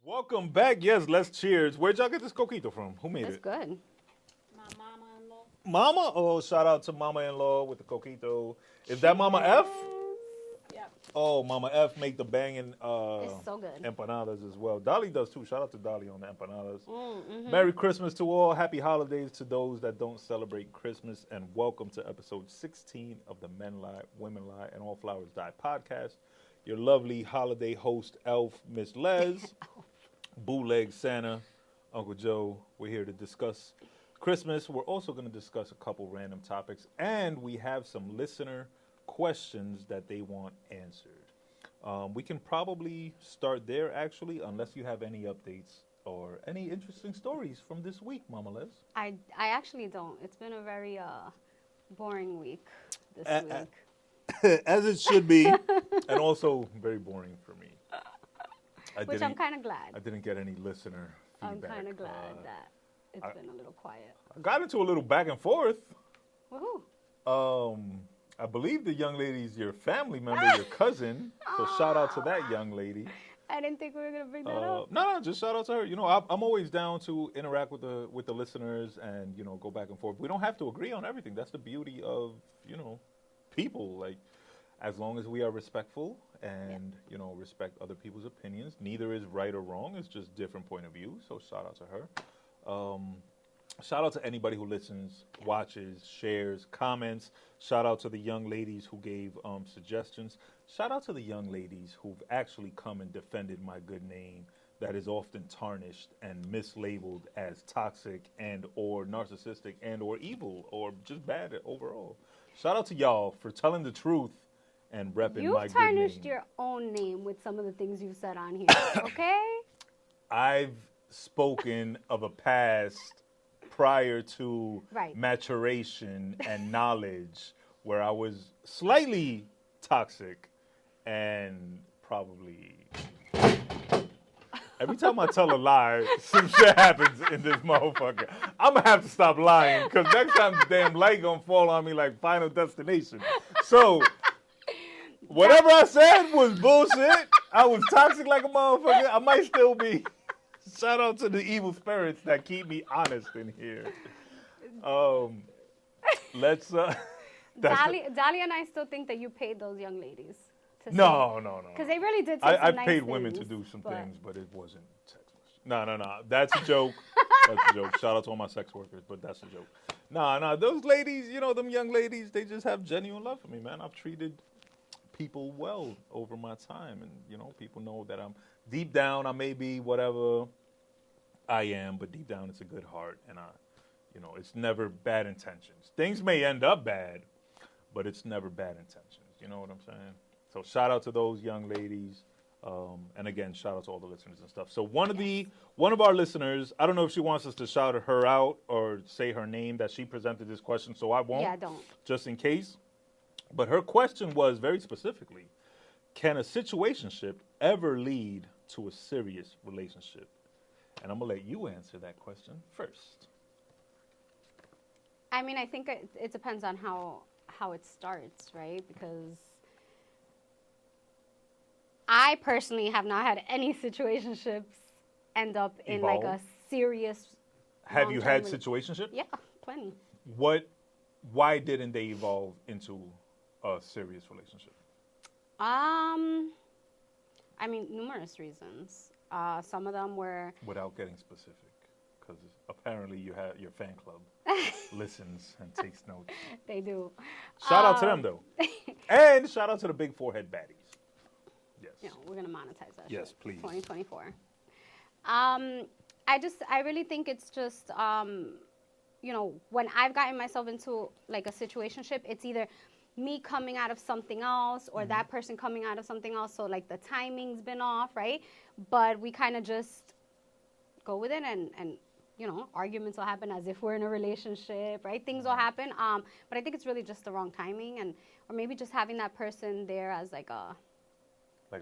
Welcome back. Yes, let's cheers. Where'd y'all get this coquito from? Who made That's it? good. My mama-in-law. Mama? Oh, shout out to Mama-in-law with the coquito. Is that Mama F? Yep. Oh, Mama F make the banging It's so good. empanadas as well. Dolly does too. Shout out to Dolly on the empanadas. Mm-hmm. Merry Christmas to all. Happy holidays to those that don't celebrate Christmas. And welcome to episode 16 of the Men Lie, Women Lie, and All Flowers Die podcast. Your lovely holiday host, Elf, Miss Les, Bootleg Santa, Uncle Joe. We're here to discuss Christmas. We're also going to discuss a couple random topics. And we have some listener questions that they want answered. We can probably start there, actually, unless you have any updates or any interesting stories from this week, Mama Les. I actually don't. It's been a very boring week this week. As it should be, and also very boring for me. Which I'm kind of glad. I didn't get any listener I'm feedback. kind of glad that it's been a little quiet. I got into a little back and forth. Woohoo! I believe the young lady's your family member, your cousin. So shout out to that young lady. I didn't think we were gonna bring that up. No, just shout out to her. You know, I'm always down to interact with the listeners and go back and forth. We don't have to agree on everything. That's the beauty of people. Like, as long as we are respectful and respect other people's opinions, neither is right or wrong. It's just different point of view. So shout out to her. Shout out to anybody who listens, watches, shares, comments. Shout out to the young ladies who gave suggestions. Shout out to the young ladies who've actually come and defended my good name that is often tarnished and mislabeled as toxic and or narcissistic and or evil or just bad overall. Shout out to y'all for telling the truth and repping my good name. You've tarnished your own name with some of the things you've said on here, okay? I've spoken of a past prior to maturation and knowledge where I was slightly toxic and probably... Every time I tell a lie, some shit happens in this motherfucker. I'm going to have to stop lying because next time the damn light going to fall on me like Final Destination. So, whatever I said was bullshit. I was toxic like a motherfucker. I might still be. Shout out to the evil spirits that keep me honest in here. Let's... Dahlia and I still think that you paid those young ladies. No. Because they really did say some I nice paid things, women to do some things, but it wasn't sex. No. That's a joke. That's a joke. Shout out to all my sex workers, but that's a joke. No. Those ladies, them young ladies, they just have genuine love for me, man. I've treated people well over my time, and, people know that I'm deep down, I may be whatever I am, but deep down it's a good heart, and it's never bad intentions. Things may end up bad, but it's never bad intentions. You know what I'm saying? So shout out to those young ladies, and again, shout out to all the listeners and stuff. So one of our listeners, I don't know if she wants us to shout her out or say her name that she presented this question, so I won't. Yeah, don't. Just in case. But her question was very specifically, can a situationship ever lead to a serious relationship? And I'm gonna let you answer that question first. I mean, I think it depends on how it starts, right? Because I personally have not had any situationships end up in like a serious. Have you had situationships? Yeah, plenty. Why didn't they evolve into a serious relationship? I mean, numerous reasons. Some of them were... Without getting specific, because apparently you have your fan club listens and takes notes. They do. Shout out to them, though. And shout out to the big forehead baddies. Yes. We're going to monetize that. Yes, shit. please. 2024. I really think it's just, when I've gotten myself into like a situationship, it's either me coming out of something else or that person coming out of something else. So like the timing's been off, right? But we kind of just go with it and arguments will happen as if we're in a relationship, right? Things will happen. But I think it's really just the wrong timing or maybe just having that person there as like a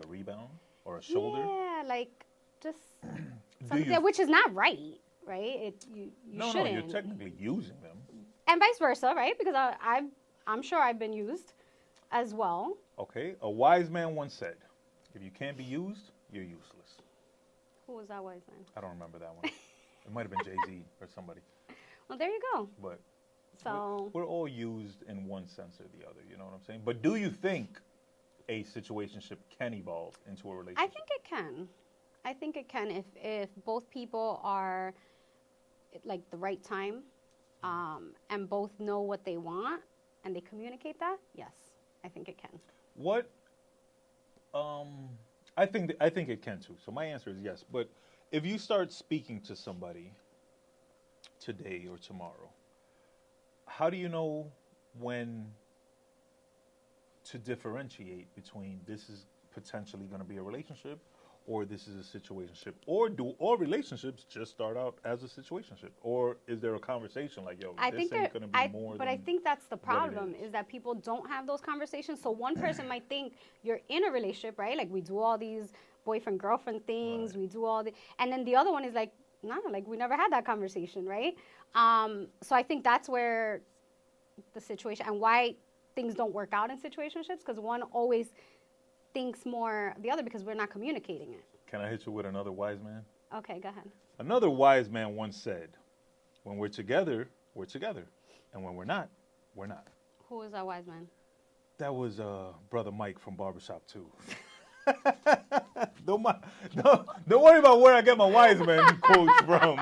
rebound or a shoulder? Yeah, like just something which is not right? You shouldn't. No, you're technically using them. And vice versa, right? Because I'm sure I've been used as well. Okay, a wise man once said, if you can't be used, you're useless. Who was that wise man? I don't remember that one. It might have been Jay-Z or somebody. Well, there you go. But So we're all used in one sense or the other. You know what I'm saying? But do you think a situationship can evolve into a relationship? I think it can. I think it can if both people are like the right time, and both know what they want and they communicate that. Yes, I think it can. What? I think it can too. So my answer is yes. But if you start speaking to somebody today or tomorrow, how do you know when to differentiate between this is potentially going to be a relationship or this is a situationship? Or do all relationships just start out as a situationship? Or is there a conversation like, yo, I this think ain't going to be more but than I think that's the what it problem is that people don't have those conversations. So one person might think you're in a relationship, right? Like we do all these boyfriend girlfriend things, Right. we do all the, and then the other one is like, no, like we never had that conversation, right? So I think that's where the situation and why things don't work out in situationships because one always thinks more the other because we're not communicating it. Can I hit you with another wise man? Okay, go ahead. Another wise man once said, when we're together, we're together. And when we're not, we're not. Who is that wise man? That was Brother Mike from Barbershop 2. Don't worry about where I get my wise man quotes from,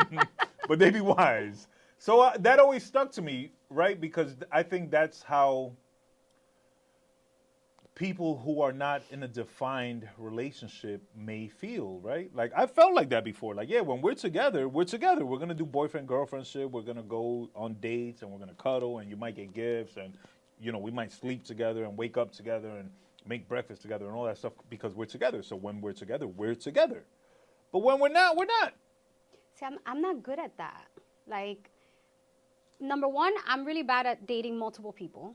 but they be wise. So that always stuck to me, right? Because I think that's how people who are not in a defined relationship may feel, right? Like I felt like that before. Like, yeah, when we're together, we're together. We're gonna do boyfriend girlfriend shit. We're gonna go on dates and we're gonna cuddle and you might get gifts and we might sleep together and wake up together and make breakfast together and all that stuff because we're together. So when we're together, we're together. But when we're not, we're not. See, I'm not good at that. Like, number one, I'm really bad at dating multiple people.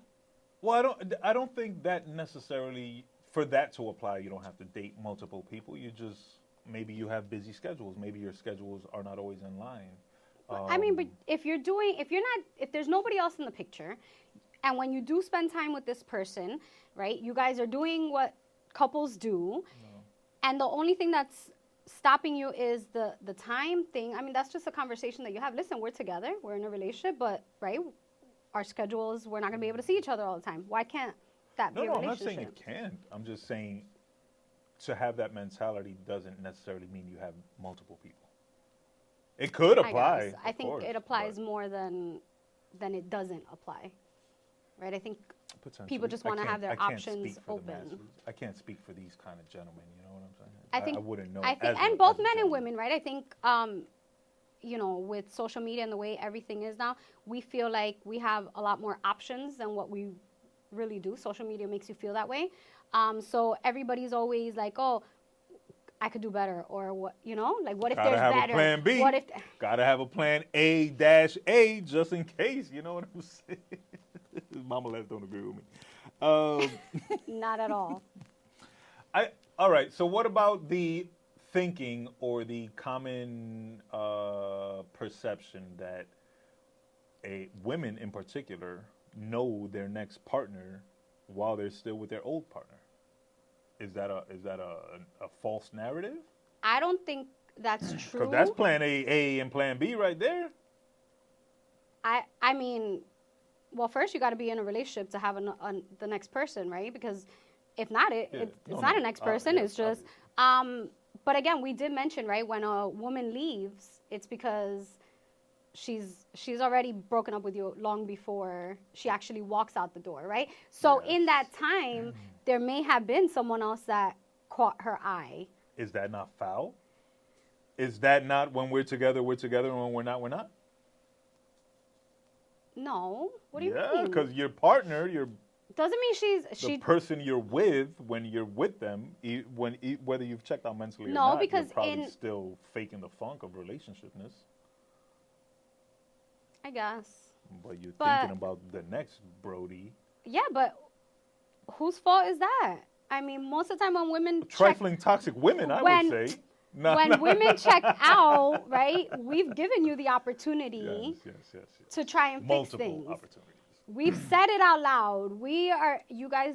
Well, I don't think that necessarily for that to apply. You don't have to date multiple people. You just maybe you have busy schedules. Maybe your schedules are not always in line. I mean, but if there's nobody else in the picture, and when you do spend time with this person, right? You guys are doing what couples do, and the only thing that's stopping you is the time thing. I mean, that's just a conversation that you have. Listen, we're together, we're in a relationship, but right. Our schedules, we're not going to be able to see each other all the time. Why can't that be a relationship? No, I'm not saying it can't. I'm just saying to have that mentality doesn't necessarily mean you have multiple people. It could apply. I think it applies more than it doesn't apply. Right? I think people just want to have their options open. I can't speak for these kind of gentlemen, you know what I'm saying? I think I wouldn't know. And both men and women, right? I think with social media and the way everything is now, we feel like we have a lot more options than what we really do. Social media makes you feel that way. So everybody's always like, oh, I could do better. Or what, like what if Gotta there's have better? A plan B. What if Gotta have a plan A-A just in case. You know what I'm saying? Mama Les don't agree with me. Not at all. All right. So what about the thinking or the common perception that women in particular know their next partner while they're still with their old partner? Is that a false narrative? I don't think that's true. Because that's plan A and plan B right there. I mean, well, first you got to be in a relationship to have the next person, right? Because if not, it's not a next person. It's just. But again, we did mention, right, when a woman leaves, it's because she's already broken up with you long before she actually walks out the door, right? So in that time, there may have been someone else that caught her eye. Is that not foul? Is that not when we're together, and when we're not, we're not? No. What do you mean? Yeah, because your partner, doesn't mean the person you're with when you're with them, whether you've checked out mentally or not, because you're probably still faking the funk of relationshipness. I guess. But you're thinking about the next Brody. Yeah, but whose fault is that? I mean, most of the time when women trifling toxic women, I would say. When women check out, right, we've given you the opportunity to try and fix things. Multiple opportunities. We've said it out loud. You guys,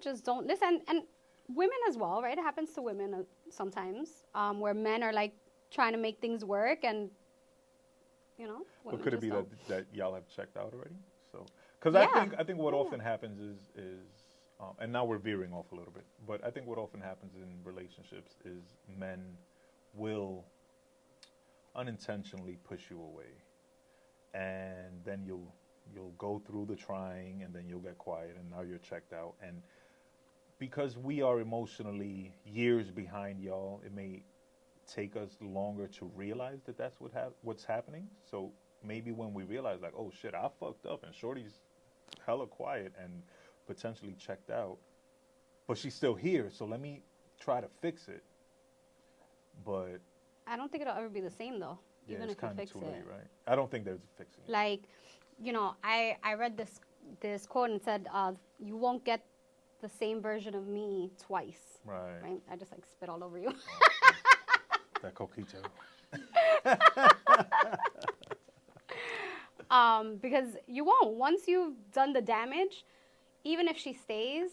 just don't listen. And women as well, right? It happens to women sometimes, where men are like, trying to make things work, and Or women could it just be don't. that y'all have checked out already? So, because Yeah. I think what often happens is and now we're veering off a little bit, but I think what often happens in relationships is men will unintentionally push you away, and then you'll go through the trying, and then you'll get quiet, and now you're checked out, and because we are emotionally years behind y'all, it may take us longer to realize that that's what's happening. So maybe when we realize, like, oh shit, I fucked up, and Shorty's hella quiet and potentially checked out, but she's still here, so let me try to fix it. But I don't think it'll ever be the same though, yeah, even it's if you kind of fix too it. late, right? I don't think there's fixing it. Like, I read this quote and said, "You won't get the same version of me twice." Right. Right? I just like spit all over you. That coquito. Because you won't. Once you've done the damage, even if she stays,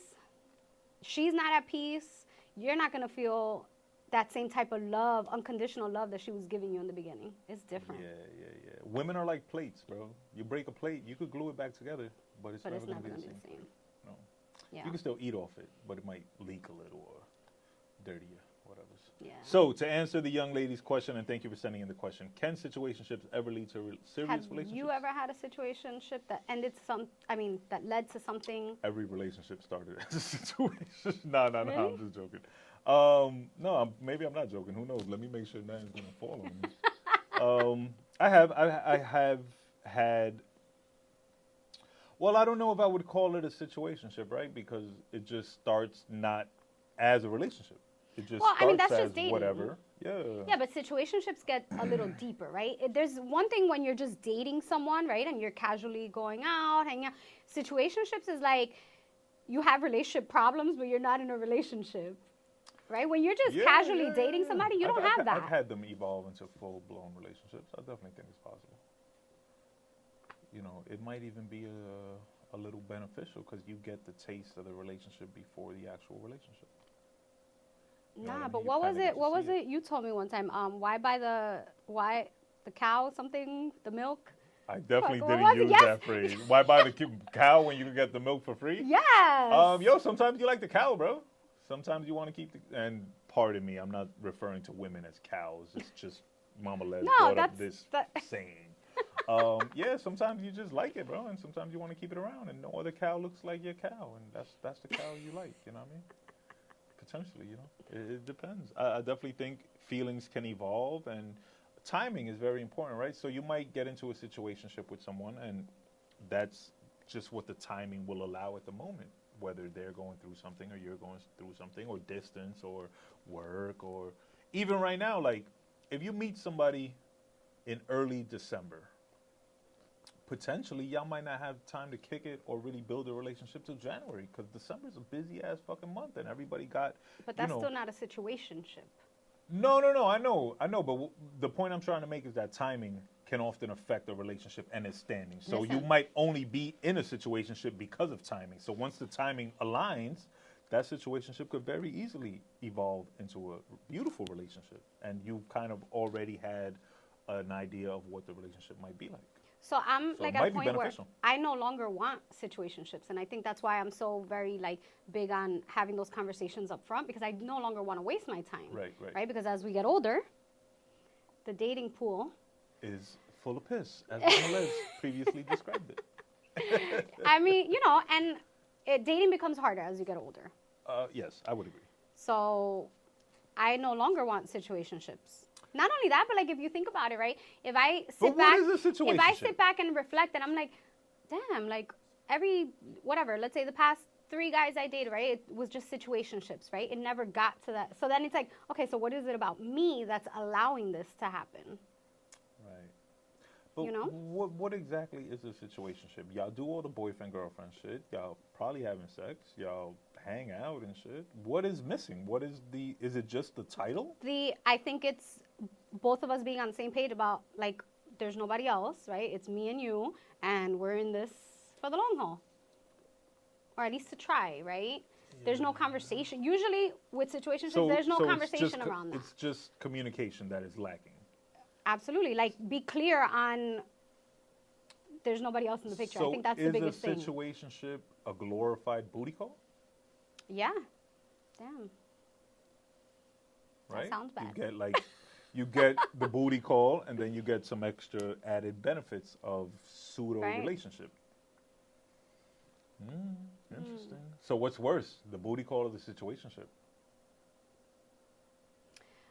she's not at peace. You're not gonna feel that same type of love, unconditional love that she was giving you in the beginning. It's different. Yeah. Women are like plates, bro. You break a plate, you could glue it back together, but it's But never it's gonna not be gonna the be same. the same. No. Yeah. You can still eat off it, but it might leak a little or dirty or whatever. Yeah. So, to answer the young lady's question, and thank you for sending in the question, can situationships ever lead to serious Have relationships? you ever had a situationship that that led to something? Every relationship started as a situation. No, Really? I'm just joking. No, maybe I'm not joking. Who knows? Let me make sure nothing's going to fall on me. I have had, well, I don't know if I would call it a situationship, right? Because it just starts not as a relationship. It just Well, I mean, starts that's as just dating. whatever. Yeah. Yeah, but situationships get a little deeper, right? There's one thing when you're just dating someone, right, and you're casually going out, hanging out. Situationships is like you have relationship problems, but you're not in a relationship, right? When you're just casually dating somebody, you don't have that. I've had them evolve into full-blown relationships. I definitely think it's possible. It might even be a little beneficial because you get the taste of the relationship before the actual relationship. You know what I Nah, mean? but You what was kinda get it? to What see was it you told me one time? Why the cow something, the milk? I definitely What didn't was it? use Yes. that phrase. Why buy the cow when you can get the milk for free? Yes. Yo, sometimes you like the cow, bro. Sometimes you want to keep and pardon me, I'm not referring to women as cows. It's just Mama Les brought up this saying. Yeah, sometimes you just like it, bro, and sometimes you want to keep it around, and no other cow looks like your cow, and that's the cow you like. You know what I mean? Potentially, it depends. I definitely think feelings can evolve, and timing is very important, right? So you might get into a situationship with someone, and that's just what the timing will allow at the moment, whether they're going through something or you're going through something, or distance or work, or even right now, like if you meet somebody in early December, potentially y'all might not have time to kick it or really build a relationship till January, because December's a busy ass fucking month and everybody got. But that's still not a situationship. No, I know, but the point I'm trying to make is that timing can often affect a relationship and its standing. So you might only be in a situationship because of timing. So once the timing aligns, that situationship could very easily evolve into a beautiful relationship, and you kind of already had an idea of what the relationship might be like. So I'm So like it at a might be point where beneficial. I no longer want situationships, and I think that's why I'm so very like big on having those conversations up front, because I no longer want to waste my time. Right. Because as we get older, the dating pool Is full of piss, as Melez previously described it. I mean, and dating becomes harder as you get older. Yes, I would agree. So I no longer want situationships. Not only that, but like if you think about it, right? If I sit back and reflect, and I'm like, damn, like let's say the past 3 guys I dated, right? It was just situationships, right? It never got to that. So then it's like, okay, so what is it about me that's allowing this to happen? Right. But what exactly is a situationship? Y'all do all the boyfriend-girlfriend shit. Y'all probably having sex. Y'all hang out and shit. What is missing? Is it just the title? I think it's both of us being on the same page about, like, there's nobody else, right? It's me and you, and we're in this for the long haul. Or at least to try, right? There's no conversation. Usually with situationships, So, there's no so conversation around that. It's just communication that is lacking. Absolutely. Like, be clear on there's nobody else in the picture. I think that's the biggest thing. Is a situationship a glorified booty call? Yeah. Damn. Right? That sounds bad. You get the booty call, and then you get some extra added benefits of pseudo Right. relationship. Interesting. So what's worse, the booty call or the situationship?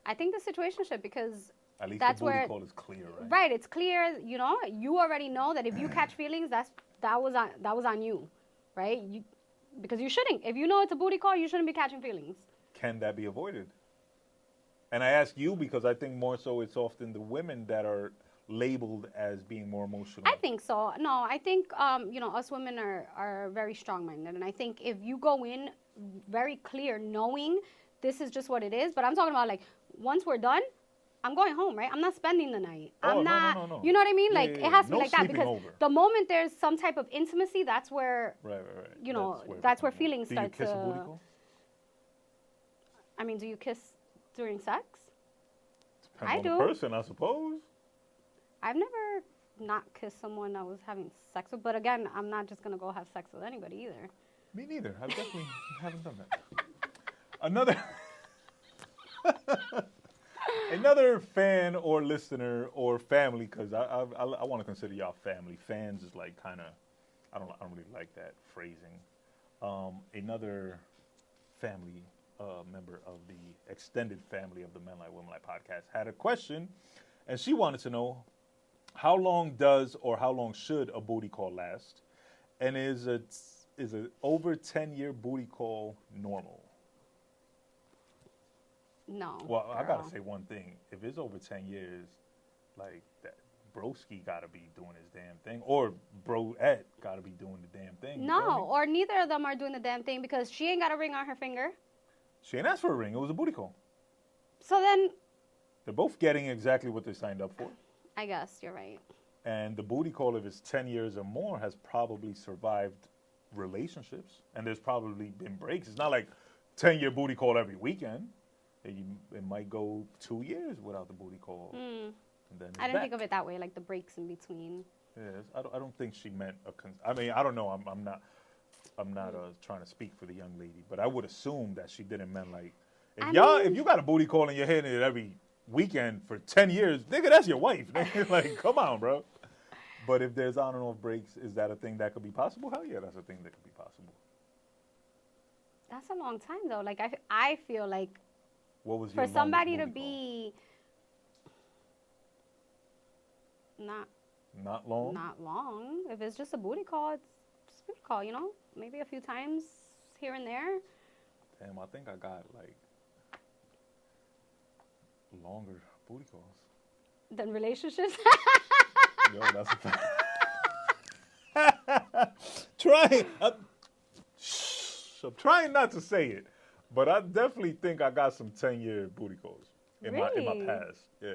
I think the situationship, because At least that's the booty where, call is clear, right? right, it's clear, you know, you already know that if you catch feelings, that was on you, right? Because you shouldn't. If you know it's a booty call, you shouldn't be catching feelings. Can that be avoided? And I ask you because I think more so it's often the women that are labeled as being more emotional. I think so. No, I think, you know, us women are very strong-minded. And I think if you go in very clear, knowing this is just what it is, but I'm talking about, like, once we're done, I'm going home, right? I'm not spending the night. Oh, I'm no, not, no, no, no. you know what I mean? Yeah, Like, yeah, it has to no be like that, sleeping because over. the moment there's some type of intimacy, that's where, Right. you know, it that's where becomes- feelings Do start you kiss to... a booty call? I mean, do you kiss during sex? Depends I on do. the person, I suppose. I've never not kissed someone I was having sex with, but again, I'm not just going to go have sex with anybody either. Me neither. I definitely haven't done that. Another fan or listener or family, because I want to consider y'all family. Fans is like kind of, I don't really like that phrasing. Another family member of the extended family of the Men Like Women Like podcast had a question, and she wanted to know how long does or how long should a booty call last, and is a over 10-year booty call normal? No. Well, I gotta girl. say one thing. If it's over 10 years, like that, broski gotta be doing his damn thing, or broette gotta be doing the damn thing. You feel No, me? or neither of them are doing the damn thing, because she ain't got a ring on her finger. She ain't asked for a ring. It was a booty call. So then, They're both getting exactly what they signed up for. I guess you're right. And the booty call, if it's 10 years or more, has probably survived relationships. And there's probably been breaks. It's not like 10-year booty call every weekend. It might go 2 years without the booty call. And then it's I didn't back. think of it that way, like the breaks in between. Yes, I don't think she meant I mean, I don't know. I'm not trying to speak for the young lady, but I would assume that she didn't mean like if you got a booty call and you're hitting it every weekend for 10 years, nigga, that's your wife. Nigga. Like, come on, bro. But if there's on and off breaks, is that a thing that could be possible? Hell yeah, that's a thing that could be possible. That's a long time, though. Like, I feel like What was your for longest somebody to booty call? be Not long? not long, if it's just a booty call, it's just a booty call, you know? Maybe a few times here and there. Damn, I think I got like longer booty calls. Then relationships. Yo, that's a fact. I'm trying not to say it, but I definitely think I got some 10-year booty calls in my Really? past. Yeah.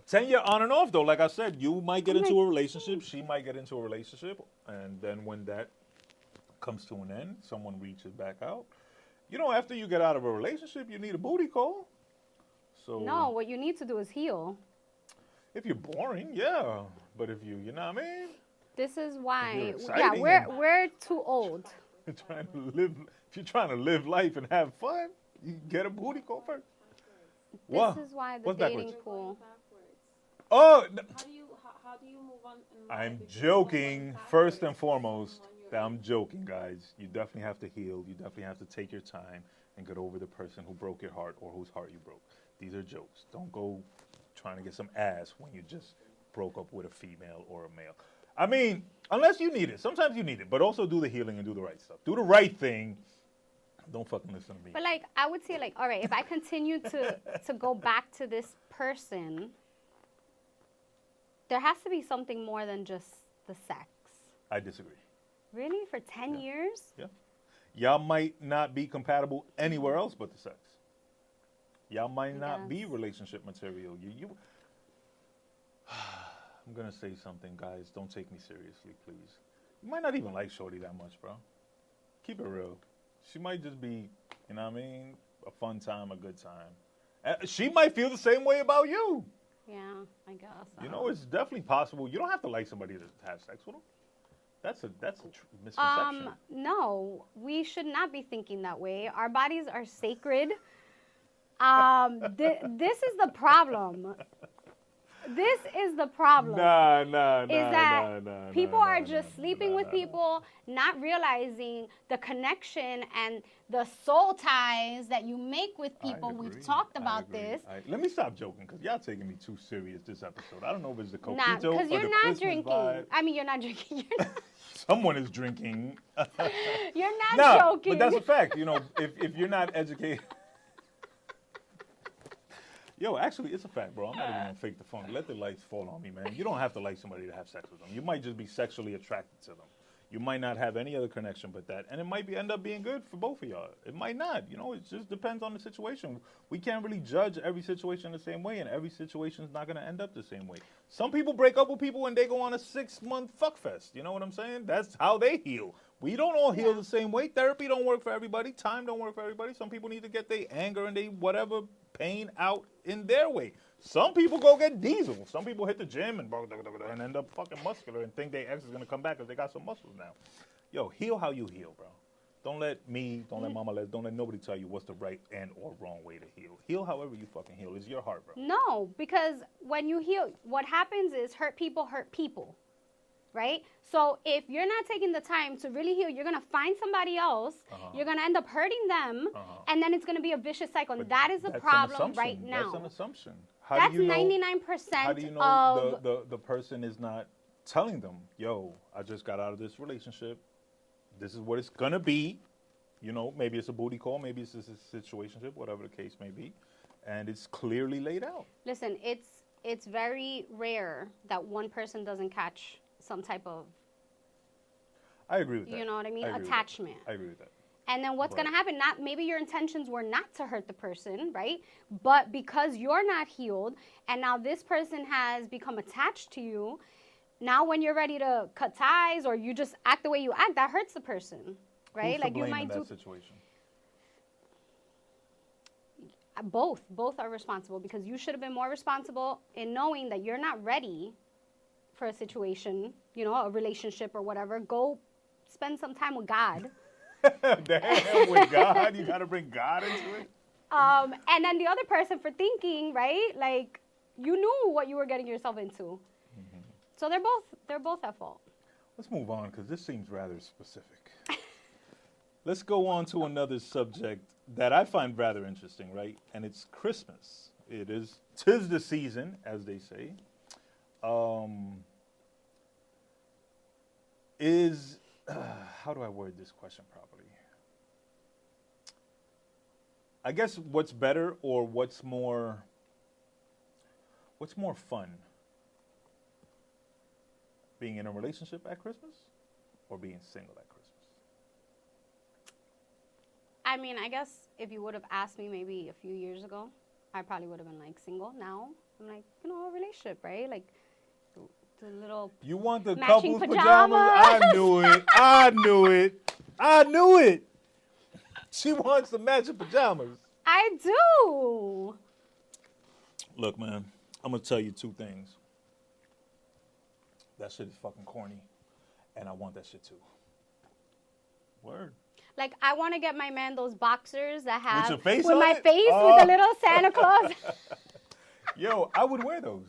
10-year on and off though. Like I said, you might get into a relationship, she might get into a relationship, and then when that comes to an end, someone reaches back out. You know, after you get out of a relationship, you need a booty call. So No, what you need to do is heal. if you're boring, yeah. But if you know what I mean? This is why, you're yeah, exciting we're too old. If you're trying to live life and have fun, you get a booty call first. This is why the What's dating backwards? pool. Oh, How do you move on in life I'm if you move on joking. backwards First and foremost, when you're I'm joking, guys. You definitely have to heal. You definitely have to take your time and get over the person who broke your heart or whose heart you broke. These are jokes. Don't go trying to get some ass when you just broke up with a female or a male. I mean, unless you need it. Sometimes you need it. But also do the healing and do the right stuff. Do the right thing. Don't fucking listen to me. But like, I would say, like, all right, if I continue to go back to this person, there has to be something more than just the sex. I disagree. Really? For 10 years? Yeah. Y'all might not be compatible anywhere else but the sex. Y'all might not be Yes. relationship material. I'm going to say something, guys. Don't take me seriously, please. You might not even like Shorty that much, bro. Keep it real. She might just be, you know what I mean, a fun time, a good time. She might feel the same way about you. Yeah, I guess. You know, it's definitely possible. You don't have to like somebody to have sex with them. That's a misconception. No, we should not be thinking that way. Our bodies are sacred. This is the problem. This is the problem. People are just sleeping with people, not realizing the connection and the soul ties that you make with people. We've talked about this. Let me stop joking, because y'all taking me too serious this episode. I don't know if it's the coquito Nah, because you're not Christmas drinking. vibe. I mean, you're not drinking. Someone is drinking. You're not joking. But that's a fact. You know, if you're not educated. Yo, actually, it's a fact, bro. I'm not even gonna fake the funk. Let the lights fall on me, man. You don't have to like somebody to have sex with them. You might just be sexually attracted to them. You might not have any other connection but that, and it might end up being good for both of y'all. It might not. You know, it just depends on the situation. We can't really judge every situation the same way, and every situation is not gonna end up the same way. Some people break up with people and they go on a 6-month fuck fest. You know what I'm saying? That's how they heal. We don't all heal the same way. Therapy don't work for everybody. Time don't work for everybody. Some people need to get their anger and they whatever pain out in their way. Some people go get diesel. Some people hit the gym and end up fucking muscular and think their ex is gonna come back because they got some muscles now. Yo, heal how you heal, bro. Don't let me, don't let Mama don't let nobody tell you what's the right and or wrong way to heal. Heal however you fucking heal. It's your heart, bro. No, because when you heal, what happens is hurt people, right? So if you're not taking the time to really heal, you're going to find somebody else. You're going to end up hurting them, and then it's going to be a vicious cycle. And that is a problem right now. That's an assumption. That's 99% how do you know of the person is not telling them, yo, I just got out of this relationship. This is what it's going to be. You know, maybe it's a booty call. Maybe it's a situationship, whatever the case may be. And it's clearly laid out. Listen, it's very rare that one person doesn't catch some type of, I agree with that. you know what I mean, attachment. I agree with that. And then what's going to happen, maybe your intentions were not to hurt the person, right? But because you're not healed, and now this person has become attached to you, now when you're ready to cut ties or you just act the way you act, that hurts the person, right? Who's like to you blame might in do that situation? both are responsible, because you should have been more responsible in knowing that you're not ready for a situation, you know, a relationship or whatever. Go spend some time with God. Damn, with God, you got to bring God into it. And then the other person for thinking, right? Like you knew what you were getting yourself into. So they're both at fault. Let's move on, because this seems rather specific. Let's go on to another subject that I find rather interesting, right? And it's Christmas. Tis the season, as they say. How do I word this question properly? I guess what's better or what's more fun? Being in a relationship at Christmas or being single at Christmas? I mean, I guess if you would have asked me maybe a few years ago, I probably would have been like single. Now I'm like, you know, a relationship, right? Like the little You want the matching couple's pajamas? I knew it. I knew it. I knew it. She wants the matching pajamas. I do. Look, man, I'm going to tell you two things. That shit is fucking corny, and I want that shit too. Word. Like, I want to get my man those boxers that have With your face with on my it? face Oh. with the little Santa Claus. Yo, I would wear those.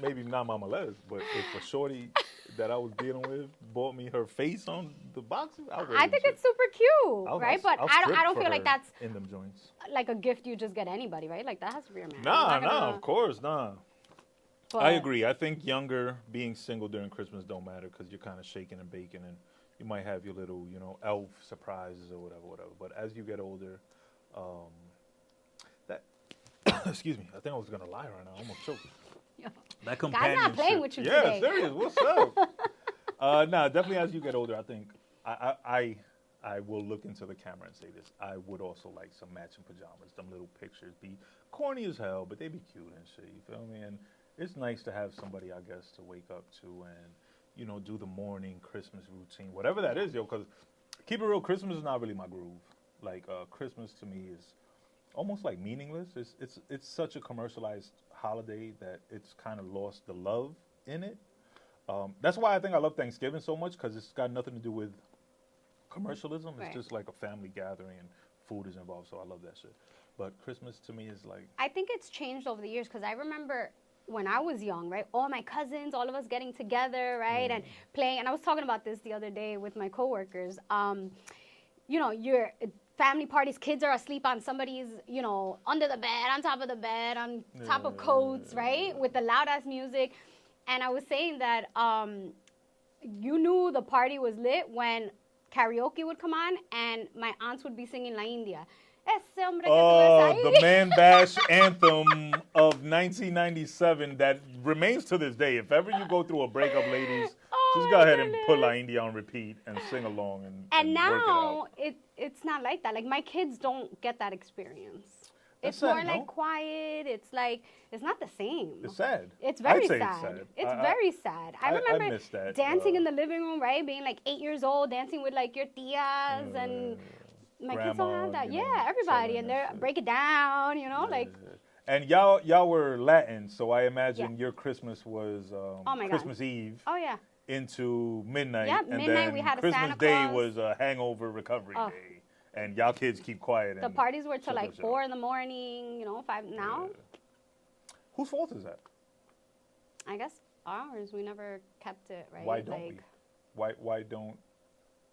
Maybe not Mama Les, but if a shorty that I was dealing with bought me her face on the boxes, I would wear I them think shit. it's super cute, I'll right? But I'll I strip don't for feel like her that's in them joints. like a gift you just get anybody, right? Like that has to be your man. Nah, You're not gonna- of course, nah. but- I agree. I think younger, being single during Christmas don't matter because you're kind of shaking and baking, and you might have your little, elf surprises or whatever. But as you get older, that excuse me, I think I was gonna lie right now. I almost choked. Yeah. That God's companionship. not playing with you yeah, today. serious. What's up? Nah, definitely as you get older, I think I will look into the camera and say this. I would also like some matching pajamas. Them little pictures be corny as hell, but they be cute and shit. You feel me? And it's nice to have somebody, I guess, to wake up to and, do the morning Christmas routine, whatever that is, yo, because keep it real. Christmas is not really my groove. Like Christmas to me is almost like meaningless. It's such a commercialized holiday that it's kind of lost the love in it. That's why I think I love Thanksgiving so much because it's got nothing to do with commercialism. It's Right. just like a family gathering and food is involved. So I love that shit. But Christmas to me is like I think it's changed over the years because I remember when I was young, right? All my cousins, all of us getting together, right? And playing. And I was talking about this the other day with my coworkers. Your family parties, kids are asleep on somebody's, under the bed, on top of the bed, on top of coats, right? With the loud ass music. And I was saying that you knew the party was lit when karaoke would come on and my aunts would be singing La India. Ese hombre que tú ves ahí. the Man Bash anthem of 1997 that remains to this day. If ever you go through a breakup, ladies, just my go ahead and put goodness. La India on repeat and sing along and And work it now out. it's not like that. Like my kids don't get that experience. That's It's more sad, like no? quiet. It's like it's not the same. It's sad. It's very I'd say sad. it's sad. It's I- very sad. I I remember miss that, dancing in the living room, right? Being like 8 years old, dancing with like your tias and my kids don't grandma, have that. you know, Yeah, everybody, chilling and and they're shit. break it down, like. And y'all were Latin, so I imagine Yeah. your Christmas was Oh my God. Christmas Eve Oh yeah. into midnight. Yeah, and midnight, then we had a Christmas Santa Day Claus. was a hangover recovery Oh. day. And y'all kids keep quiet. The and parties were till shut like that shit 4 up. in the morning. 5 now. Whose fault is that? I guess ours. We never kept it right. Why don't we? Why don't,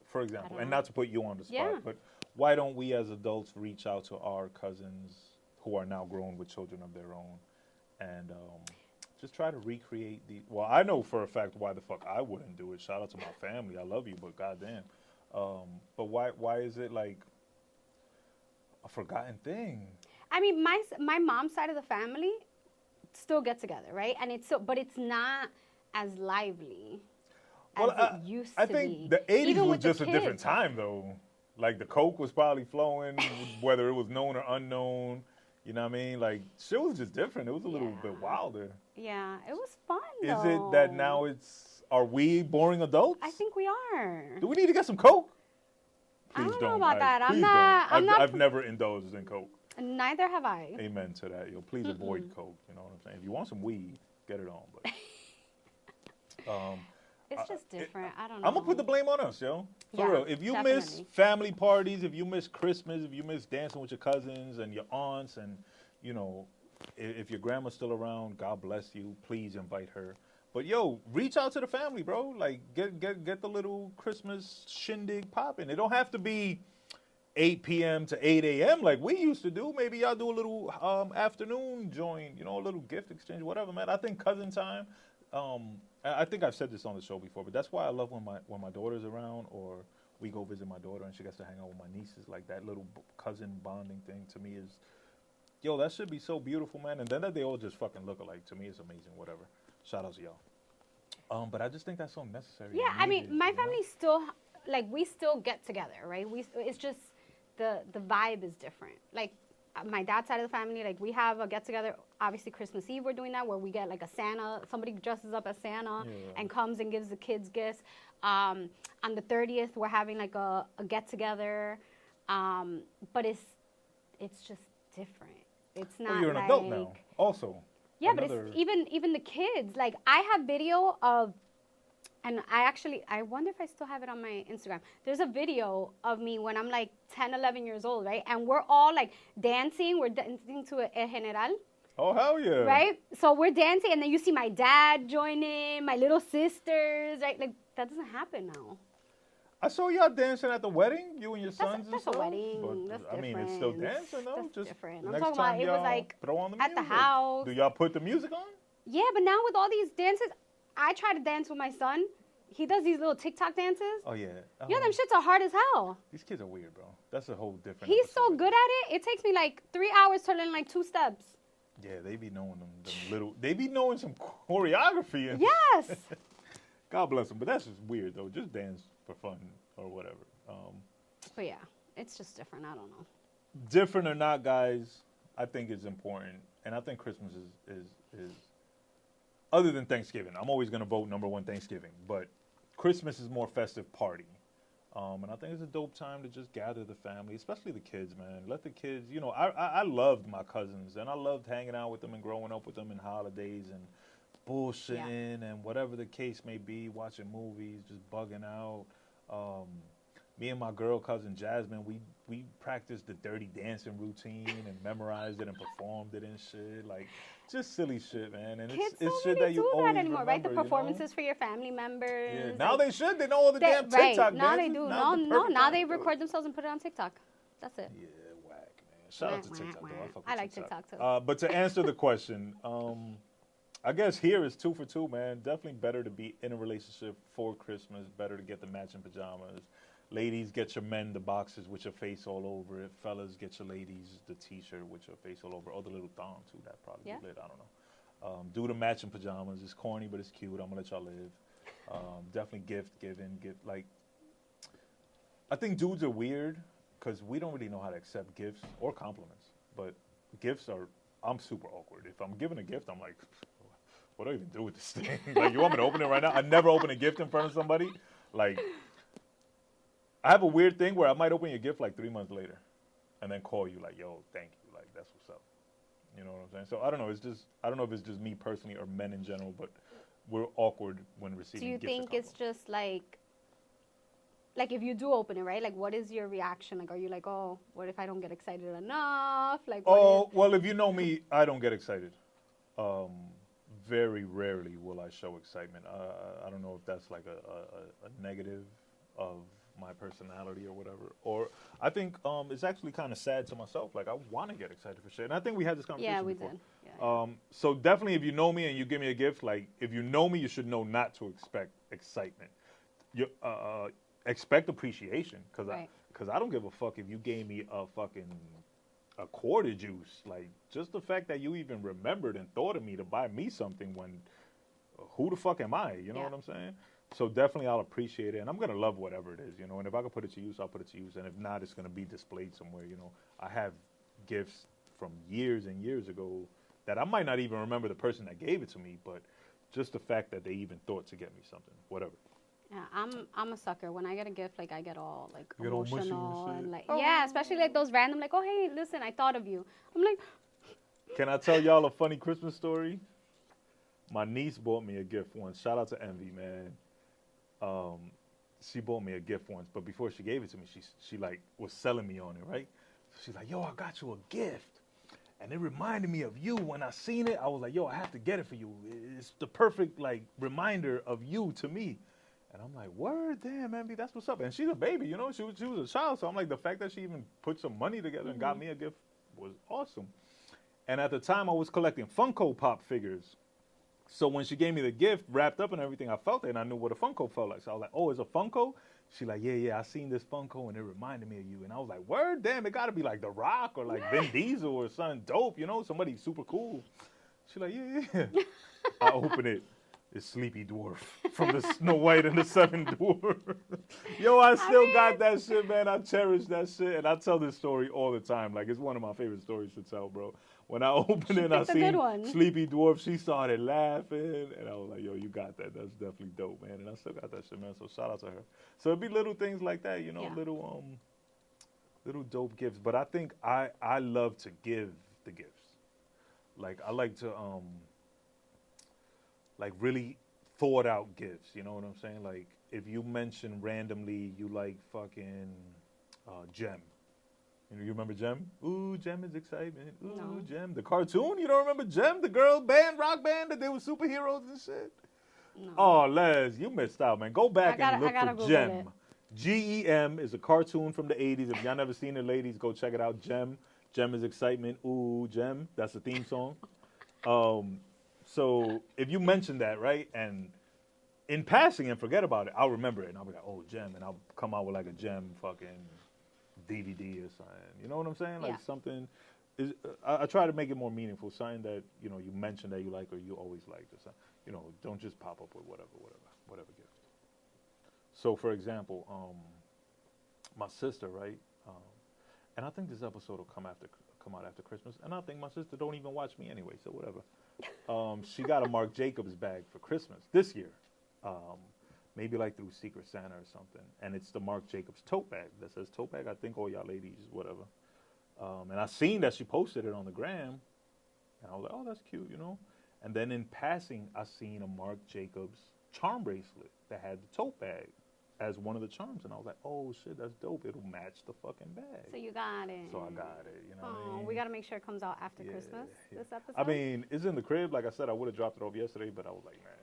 for example, don't and know. not to put you on the spot, Yeah. but why don't we as adults reach out to our cousins who are now grown with children of their own and just try to recreate well, I know for a fact why the fuck I wouldn't do it. Shout out to my family. I love you, but goddamn. But why is it like a forgotten thing? I mean, my mom's side of the family still get together, right? And but it's not as lively as it used to I be. think the 80s Even was with the just a different kids. time, though. Like, the coke was probably flowing, whether it was known or unknown. You know what I mean? Like, shit was just different. It was a little Yeah. bit wilder. Yeah, it was fun. Is it that now are we boring adults? I think we are. Do we need to get some coke? I Please don't know about guys. that. I'm Please not- don't. I'm not- I've never indulged in coke. Neither have I. Amen to that. Yo, please avoid coke. You know what I'm saying? If you want some weed, get it on. But It's just different. I don't know. I'm gonna put the blame on us, yo. For Yeah, real. If you miss definitely. family parties, if you miss Christmas, if you miss dancing with your cousins and your aunts, and if your grandma's still around, God bless you. Please invite her. But yo, reach out to the family, bro. Like get the little Christmas shindig popping. It don't have to be 8 p.m. to 8 a.m. like we used to do. Maybe y'all do a little afternoon joint, a little gift exchange, whatever, man. I think cousin time. I think I've said this on the show before, but that's why I love when my daughter's around or we go visit my daughter and she gets to hang out with my nieces. Like that little cousin bonding thing to me is, that should be so beautiful, man. And then that they all just fucking look alike. To me, it's amazing. Whatever. Shout out to y'all. But I just think that's so necessary. Yeah, and I mean, needed, my you know? family still we still get together, right? It's just the vibe is different. Like my dad's side of the family, like we have a get together. Obviously, Christmas Eve we're doing that where we get like a Santa. Somebody dresses up as Santa and comes and gives the kids gifts. On the 30th, we're having like a get together, but it's just different. It's not. Oh, you're an like, adult now. Also. Yeah, Another- but it's even the kids. Like I have video of, and I wonder if I still have it on my Instagram. There's a video of me when I'm like 10, 11 years old, right? And we're all like dancing. We're dancing to El General, Oh, hell yeah. right? So we're dancing, and then you see my dad join in, my little sisters, right? Like that doesn't happen now. I saw y'all dancing at the wedding, you and your That's sons and a stuff. wedding. But, That's I mean, different. it's still dancing, though. That's Just different. I'm next talking time about it was y'all like throw on the at the music. house. Do y'all put the music on? Yeah, but now with all these dances, I try to dance with my son. He does these little TikTok dances. Oh, yeah. Yeah, them shits are hard as hell. These kids are weird, bro. That's a whole different He's so episode. good at it. It takes me like 3 hours to learn like 2 steps. Yeah, they be knowing them little. They be knowing some choreography. And Yes. God bless them. But that's just weird, though. Just dance for fun or whatever. But yeah, it's just different. I don't know. Different or not, guys, I think it's important. And I think Christmas is other than Thanksgiving. I'm always going to vote number one Thanksgiving. But Christmas is more festive party. And I think it's a dope time to just gather the family, especially the kids, man. Let the kids, I loved my cousins and I loved hanging out with them and growing up with them in holidays and bullshitting and whatever the case may be, watching movies, just bugging out. Um, Me and my girl cousin Jasmine, we practiced the dirty dancing routine and memorized it and performed it and shit. Like, just silly shit, man. And Kids it's don't shit really that you do always that anymore, right? The remember, performances for your family members. Yeah, now like, they should. They know all the damn right. TikTok Now dances. they do. Now's the No, perfect now time they to do it. record themselves and put it on TikTok. That's it. Yeah, whack, man. Shout out to Wah, TikTok, wah, though. wah. Fuck with I like TikTok, too. But to answer the question, I guess here is 2 for 2, man. Definitely better to be in a relationship for Christmas. Better to get the matching pajamas. Ladies, get your men the boxes with your face all over it. Fellas, get your ladies the T-shirt with your face all over it. Or the little thong, too. That probably be lit. I don't know. Do the matching pajamas. It's corny, but it's cute. I'm going to let y'all live. Definitely gift giving. I think dudes are weird because we don't really know how to accept gifts or compliments. But gifts are, I'm super awkward. If I'm giving a gift, I'm like, what do I even do with this thing? Like, you want me to open it right now? I never open a gift in front of somebody. Like, I have a weird thing where I might open your gift like 3 months later and then call you like, yo, thank you. Like, that's what's up. You know what I'm saying? So I don't know. I don't know if it's just me personally or men in general, but we're awkward when receiving Do you gifts or think it's compliments. just like if you do open it, right? Like, what is your reaction? Like, are you like, oh, what if I don't get excited enough? Like, Oh, well, if you know me, I don't get excited. Very rarely will I show excitement. I don't know if that's like a negative of my personality or whatever. Or I think it's actually kind of sad to myself. Like, I want to get excited for shit. And I think we had this conversation Yeah, we before. did. Yeah. So definitely if you know me and you give me a gift, like, if you know me, you should know not to expect excitement. You expect appreciation. Because Right. I don't give a fuck if you gave me a quart of juice. Like, just the fact that you even remembered and thought of me to buy me something when, who the fuck am I? You know what I'm saying? So definitely I'll appreciate it. And I'm going to love whatever it is, And if I can put it to use, I'll put it to use. And if not, it's going to be displayed somewhere, I have gifts from years and years ago that I might not even remember the person that gave it to me, but just the fact that they even thought to get me something, whatever. Yeah, I'm a sucker. When I get a gift, like I get all like You get all mushy and emotional shit? and like yeah, especially like those random like, oh hey, listen, I thought of you. I'm like, Can I tell y'all a funny Christmas story? My niece bought me a gift once. Shout out to Envy, man. She bought me a gift once, but before she gave it to me, she like was selling me on it, right? So she's like, yo, I got you a gift. And it reminded me of you. When I seen it, I was like, yo, I have to get it for you. It's the perfect like reminder of you to me. And I'm like, word, damn, Envy, that's what's up. And she's a baby, She was a child. So I'm like, the fact that she even put some money together and got me a gift was awesome. And at the time, I was collecting Funko Pop figures. So when she gave me the gift, wrapped up and everything, I felt it, and I knew what a Funko felt like. So I was like, oh, it's a Funko? She like, yeah, I seen this Funko, and it reminded me of you. And I was like, word, damn, it got to be like The Rock or like Vin Diesel or something dope, somebody super cool. She like, yeah. I open it. It's Sleepy Dwarf from the Snow White and the Seven Dwarfs. Yo, I still got that shit, man. I cherish that shit, and I tell this story all the time. Like, it's one of my favorite stories to tell, bro. When I opened it, I seen Sleepy Dwarf. She started laughing, and I was like, yo, you got that. That's definitely dope, man. And I still got that shit, man. So shout out to her. So it'd be little things like that, little dope gifts. But I think I love to give the gifts. Like, I like to like really thought out gifts. You know what I'm saying? Like, if you mention randomly you like fucking Gem. You remember Gem? Ooh, Gem is excitement. Ooh, No. Gem. The cartoon? You don't remember Gem? The girl band, rock band that they were superheroes and shit? no. Oh, Les, you missed out, man. Go back and look gotta for Google Gem. it. Gem is a cartoon from the 80s. If y'all never seen it, ladies, go check it out. Gem. Gem is excitement. Ooh, Gem. That's the theme song. So if you mention that, right, and in passing and forget about it, I'll remember it. And I'll be like, oh, Gem. And I'll come out with like a Gem fucking DVD or something. You know what I'm saying? Like something. I try to make it more meaningful. Something that, you mentioned that you like or you always liked or something. Don't just pop up with whatever gift. So, for example, my sister, right? And I think this episode will come out after Christmas. And I think my sister don't even watch me anyway, so whatever. She got a Marc Jacobs bag for Christmas this year. maybe like through Secret Santa or something, and it's the Marc Jacobs tote bag that says tote bag. I think all y'all ladies, whatever. And I seen that she posted it on the gram, and I was like, oh, that's cute, you know. And then in passing, I seen a Marc Jacobs charm bracelet that had the tote bag as one of the charms, and I was like, oh shit, that's dope. It'll match the fucking bag. So you got it. So I got it, you know what I mean? We got to make sure it comes out after Yeah, Christmas, yeah. this episode. I mean, it's in the crib. Like I said, I would have dropped it off yesterday, but I was like, man,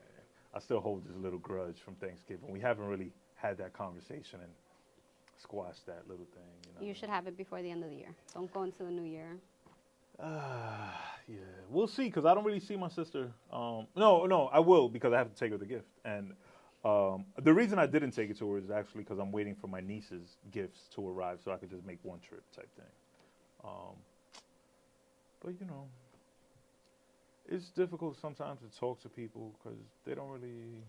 I still hold this little grudge from Thanksgiving. We haven't really had that conversation and squashed that little thing. You know? You should have it before the end of the year. Don't go into the new year. Yeah, we'll see. Because I don't really see my sister. No, I will because I have to take her the gift. And the reason I didn't take it to her is actually because I'm waiting for my niece's gifts to arrive, so I could just make one trip type thing. But you know, it's difficult sometimes to talk to people because they don't really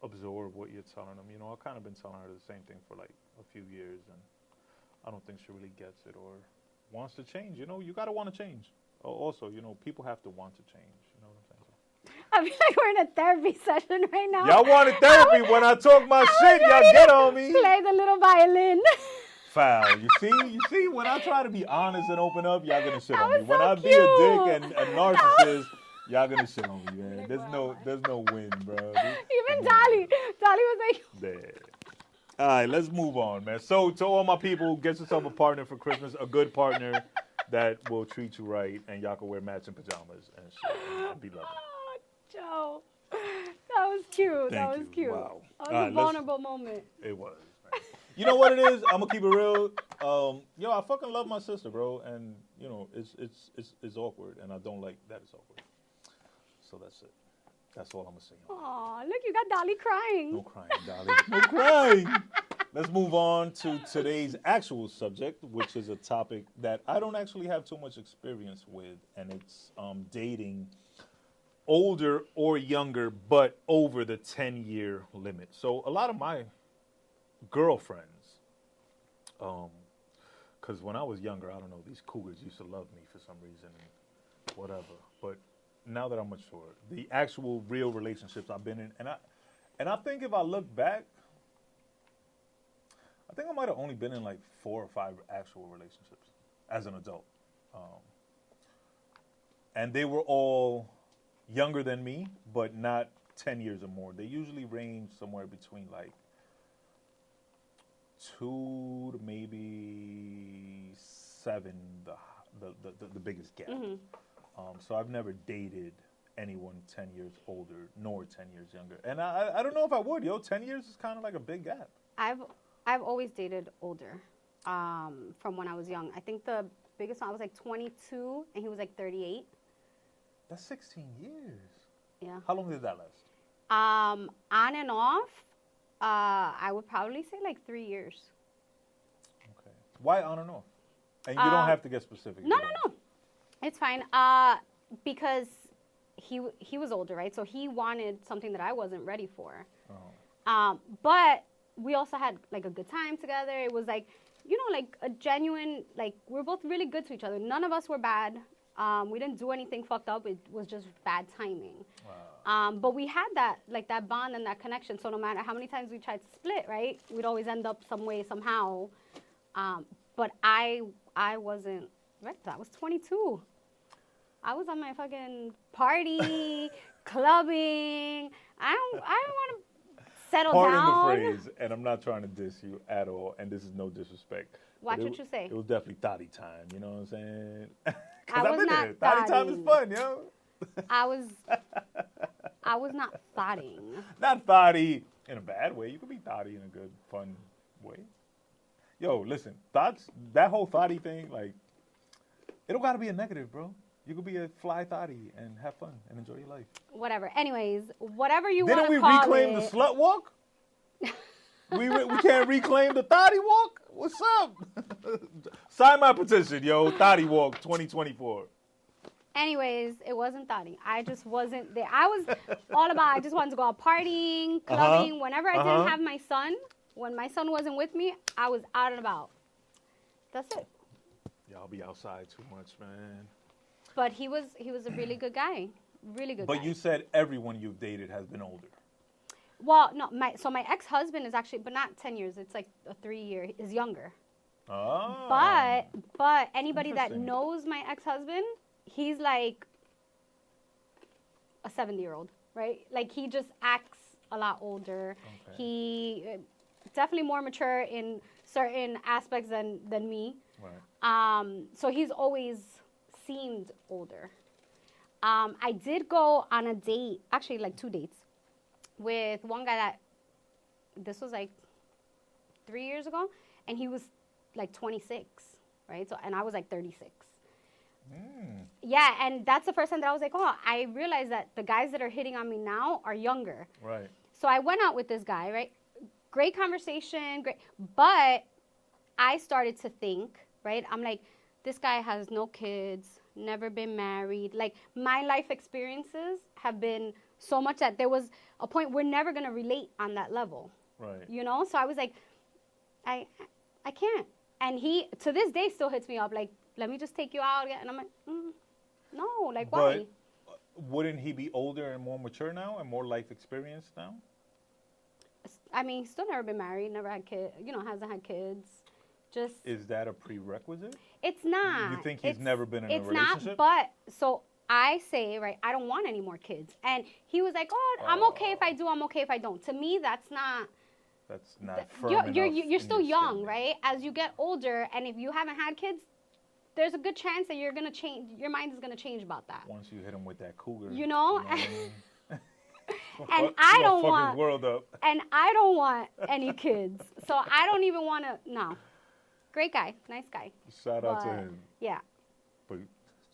absorb what you're telling them. You know, I've kind of been telling her the same thing for like a few years, and I don't think she really gets it or wants to change. You know, you got to want to change. Also, you know, people have to want to change. You know what I'm saying? I feel like we're in a therapy session right now. Y'all wanted therapy when I talk my shit. Y'all get on me. Play the little violin. Foul. You see, when I try to be honest and open up, y'all gonna shit on me. was When so I be a dick cute. and a narcissist, y'all gonna shit on me, man. There's no win, bro. Even Dolly was like, Yeah. All right, let's move on, man. So to all my people, get yourself a partner for Christmas, a good partner that will treat you right, and y'all can wear matching pajamas and shit and be loving. oh, Joe. That was cute. That was you. cute. Wow. That was All a right, vulnerable moment. It was. Man. You know what it is? I'm gonna keep it real. Yo, I fucking love my sister, bro, and you know it's awkward, and I don't like that it's awkward. So that's it. That's all I'm gonna say. Aw, look, you got Dolly crying. No crying, Dolly. No crying. Let's move on to today's actual subject, which is a topic that I don't actually have too much experience with, and it's dating older or younger, but over the 10-year limit. So a lot of my girlfriends, because when I was younger, I don't know, these cougars used to love me for some reason, whatever. But now that I'm mature, the actual real relationships I've been in, and I think if I look back, I think I might have only been in like 4 or 5 actual relationships as an adult. And they were all younger than me, but not 10 years or more. They usually range somewhere between like 2 to maybe 7, the biggest gap. Mm-hmm. So I've never dated anyone 10 years older nor 10 years younger. And I don't know if I would, yo. 10 years is kind of like a big gap. I've always dated older from when I was young. I think the biggest one, I was like 22, and he was like 38. That's 16 years. Yeah. How long did that last? On and off, I would probably say like 3 years. Okay. Why on and off? And you don't have to get specific. No. It's fine. Because he was older, right? So he wanted something that I wasn't ready for. Oh. But we also had like a good time together. It was like, you know, like a genuine, like we're both really good to each other. None of us were bad. We didn't do anything fucked up. It was just bad timing. Wow. But we had that, like that bond and that connection. So no matter how many times we tried to split, right, we'd always end up some way, somehow. But I wasn't ready. I was 22. I was on my fucking party, clubbing. I don't want to settle down. Pardon the phrase, and I'm not trying to diss you at all, and this is no disrespect. Watch what you say. It was definitely thotty time, you know what I'm saying? I I've was been not there. Thotty time is thotty. fun, yo. I was not thotting. Not thotty in a bad way. You can be thotty in a good, fun way. Yo, listen, that whole thotty thing, like, it don't got to be a negative, bro. You could be a fly thotty and have fun and enjoy your life. Whatever. Anyways, whatever you want Didn't to we call reclaim it. the slut walk? we can't reclaim the thotty walk? What's up? Sign my petition, yo. Thotty walk 2024. Anyways, it wasn't thotty. I just wasn't there. I was all about, I just wanted to go out partying, clubbing. Whenever I didn't have my son, when my son wasn't with me, I was out and about. That's it. Y'all be outside too much, man. But he was a really good guy. Really good guy. But you said everyone you've dated has been older. Well, no, my ex-husband is actually, but not 10 years. It's like a 3 year is younger. Oh. But anybody that Interesting. knows my ex-husband, he's like a 70-year-old, right? Like he just acts a lot older. Okay. He definitely more mature in certain aspects than me. Right. So he's always seemed older. I did go on a date, actually like 2 dates, with one guy that this was like 3 years ago, and he was like 26, right? So and I was like 36. Mm. Yeah, and that's the first time that I was like, oh, I realized that the guys that are hitting on me now are younger. Right. So I went out with this guy, right? Great conversation, great. But I started to think, right? I'm like, this guy has no kids, never been married. Like, my life experiences have been so much that there was a point we're never going to relate on that level. Right. You know? So I was like, I can't. And he, to this day, still hits me up like, let me just take you out again. And I'm like, no, like, why? But wouldn't he be older and more mature now and more life experience now? I mean, he's still never been married, never had kids, hasn't had kids. Just, Is that a prerequisite? it's not. You think he's never been in a It's relationship? not, but, so I say, right, I don't want any more kids. And he was like, oh, I'm okay if I do, I'm okay if I don't. To me, that's not. That's not firm You're enough you're in still your young, skin. right? As you get older, and if you haven't had kids, there's a good chance that you're gonna change. Your mind is gonna change about that. Once you hit him with that cougar. You know? what I mean? And Fuck- I don't fuck want. his world up. And I don't want any kids, so I don't even want to. No, great guy, nice guy. Shout out to But, him. Yeah, But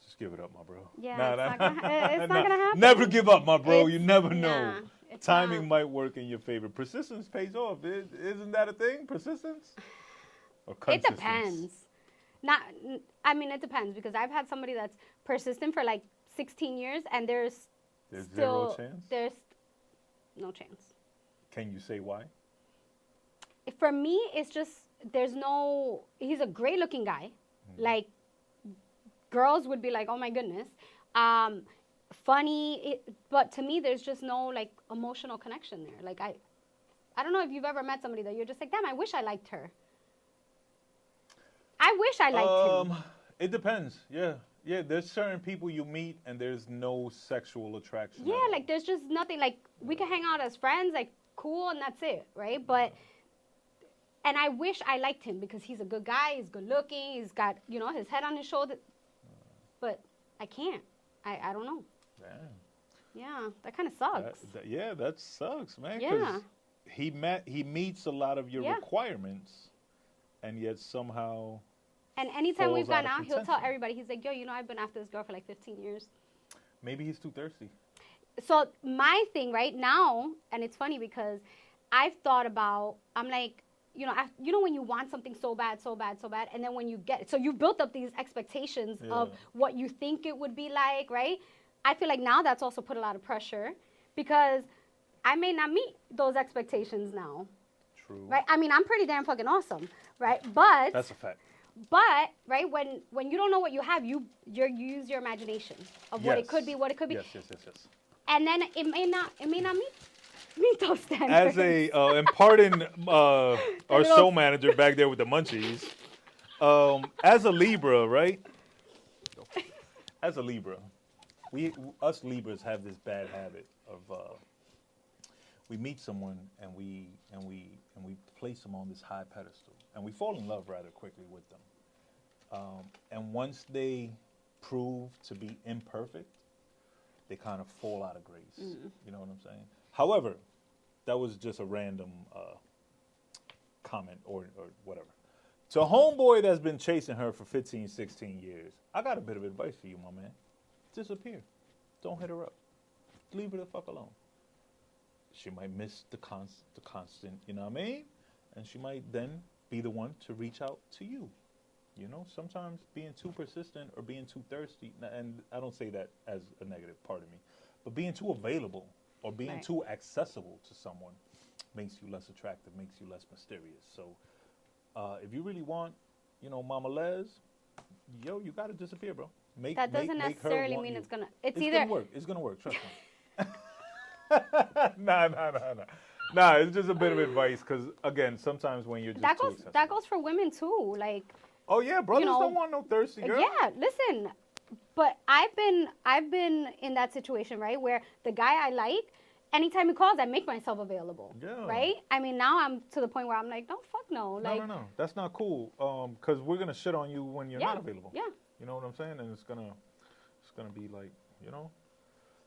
just give it up, my bro. yeah. Nah, it's nah. not gonna, it's not gonna happen. Never give up, my bro. You It's- never nah, know. it's Timing not. might work in your favor. Persistence pays off. Isn't that a thing? Persistence? Or It consistence? depends. It depends because I've had somebody that's persistent for like 16 years, and there's There's still zero chance? there's no chance. Can you say why? For me, it's just he's a great looking guy. Like, girls would be like, oh my goodness. Funny, but to me, there's just no like emotional connection there. Like, I don't know if you've ever met somebody that you're just like, damn, I wish I liked her. I wish I liked him. It depends. Yeah. Yeah, there's certain people you meet and there's no sexual attraction. at Yeah, all. like there's just nothing. Like, we can hang out as friends, like cool, and that's it, right? But and I wish I liked him because he's a good guy. He's good looking. He's got his head on his shoulder. But I can't. I don't know. Damn. Yeah, that kind of sucks. Yeah, that sucks, man. 'cause Yeah. he meets a lot of your Yeah. requirements, and yet somehow And anytime we've falls gone out out, of he'll tell contention. everybody. He's like, yo, I've been after this girl for like 15 years. maybe he's too thirsty. So my thing right now, and it's funny because I've thought about, I'm like, when you want something so bad, so bad, so bad, and then when you get it, so you built up these expectations of Yeah. what you think it would be like, right? I feel like now that's also put a lot of pressure because I may not meet those expectations now, True. right? I mean, I'm pretty damn fucking awesome, right? But That's a fact. right, when you don't know what you have, you use your imagination of what it Yes. could be, what it could be, Yes. and then it may not meet those standards. As a imparting our little- show manager back there with the munchies, as a Libra, right? As a Libra, us Libras have this bad habit of we meet someone and we place them on this high pedestal, and we fall in love rather quickly with them. And once they prove to be imperfect, they kind of fall out of grace. You know what I'm saying? However, that was just a random comment or whatever. To a homeboy that's been chasing her for 15, 16 years, I got a bit of advice for you, my man. Disappear. Don't hit her up. Leave her the fuck alone. She might miss the constant, you know what I mean? And she might then be the one to reach out to you. You know, sometimes being too persistent or being too thirsty, and I don't say that as a negative part of me, but being too available or being Right. too accessible to someone makes you less attractive, makes you less mysterious. So if you really want, Mama Les, you got to disappear, bro. That doesn't make her necessarily want mean you. it's gonna. It's It's either gonna work. It's gonna work. Trust me. Nah. Nah, it's just a bit of advice because again, sometimes when you're just That too goes for women too. Like, Oh yeah, brothers know, don't want no thirsty girl. yeah, listen, but I've been in that situation, right, where the guy I like, anytime he calls, I make myself available. Yeah. Right? I mean, now I'm to the point where I'm like, no, fuck no. Like, No. That's not cool. Because we're gonna shit on you when you're yeah, not available. yeah. You know what I'm saying? And it's gonna be like,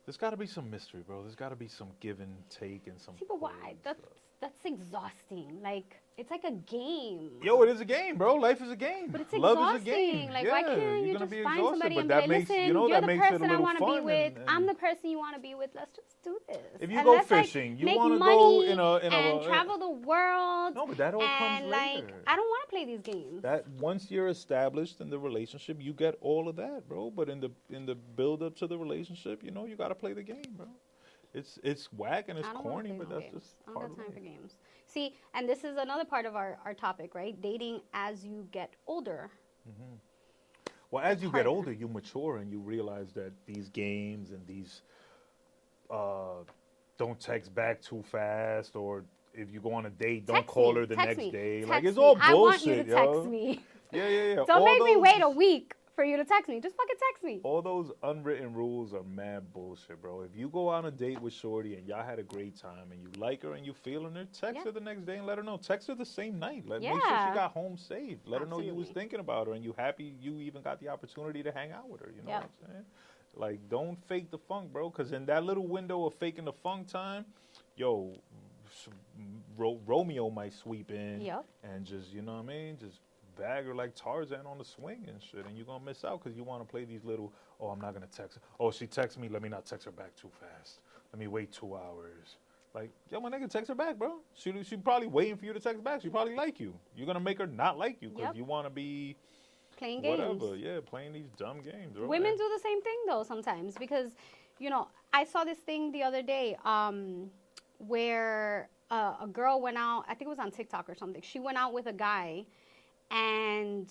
there's got to be some mystery, bro. There's got to be some give and take and some. See, but why? pull and That's stuff. that's exhausting. Like, it's like a game. Yo, it is a game, bro. Life is a game. But it's Love exhausting. is a game. Like, yeah, why can't you're you gonna just be find exhausted, somebody but and be that like, makes listen, that you're the makes it a person I little want to be fun. with. And I'm the person you want to be with. Let's just do this. if you And go let's, like, fishing, you make want to money go in and a travel the world. No, but that all comes And later. like, I don't want to play these games. That once you're established in the relationship, you get all of that, bro. But in the build up to the relationship, you got to play the game, bro. It's whack and it's I don't wanna corny, play but no that's games. just I part don't of got time it. for games. See, and this is another part of our topic, right? Dating as you get older. Well, as you get harder. older, you mature and you realize that these games and these don't text back too fast, or if you go on a date, don't Text call me, her the text next me, day. text Like it's me. all I want you bullshit, to text yo. me. Yeah. Don't All make me those- wait a week for you to text me. Just fucking text me. All those unwritten rules are mad bullshit, bro. If you go on a date with Shorty and y'all had a great time and you like her and you feeling her, text Yeah. her the next day and let her know. Text her the same night. Make sure Yeah. she got home safe. Let her know you was Absolutely. thinking about her and you happy you even got the opportunity to hang out with her. You know Yep. what I'm saying? Like, don't fake the funk, bro. Because in that little window of faking the funk time, yo, Romeo might sweep in Yep. and just, you know what I mean? Just bag her like Tarzan on the swing and shit. And you're going to miss out because you want to play these little, oh, I'm not going to text her. Oh, she texts me. Let me not text her back too fast. Let me wait 2 hours. Like, yo, my nigga, text her back, bro. She probably waiting for you to text back. She probably like you. You're going to make her not like you because Yep. you want to be Playing games. whatever. Yeah, playing these dumb games. Bro. Women do the same thing though sometimes because, I saw this thing the other day where a girl went out. I think it was on TikTok or something. She went out with a guy, and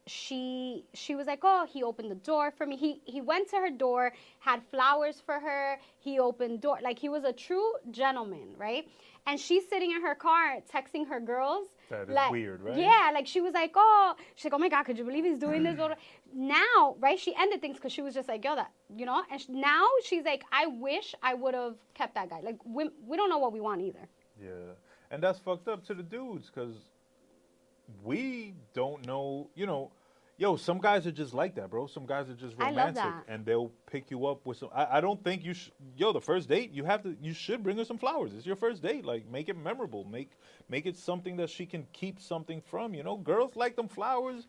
she was like, oh, he opened the door for me. He went to her door, had flowers for her. He opened door, like he was a true gentleman, right? And she's sitting in her car texting her girls. That is like, weird, right? Yeah, like she's like, oh my God, could you believe he's doing this? Now, right? She ended things because she was just like, yo, that, and now she's like, I wish I would have kept that guy. Like, we don't know what we want either. Yeah. And that's fucked up to the dudes because we don't know, some guys are just like that, bro. Some guys are just I love romantic that. and they'll pick you up with some. I don't think you the first date, you should bring her some flowers. It's your first date. Like, make it memorable. Make it something that she can keep something from, Girls like them flowers.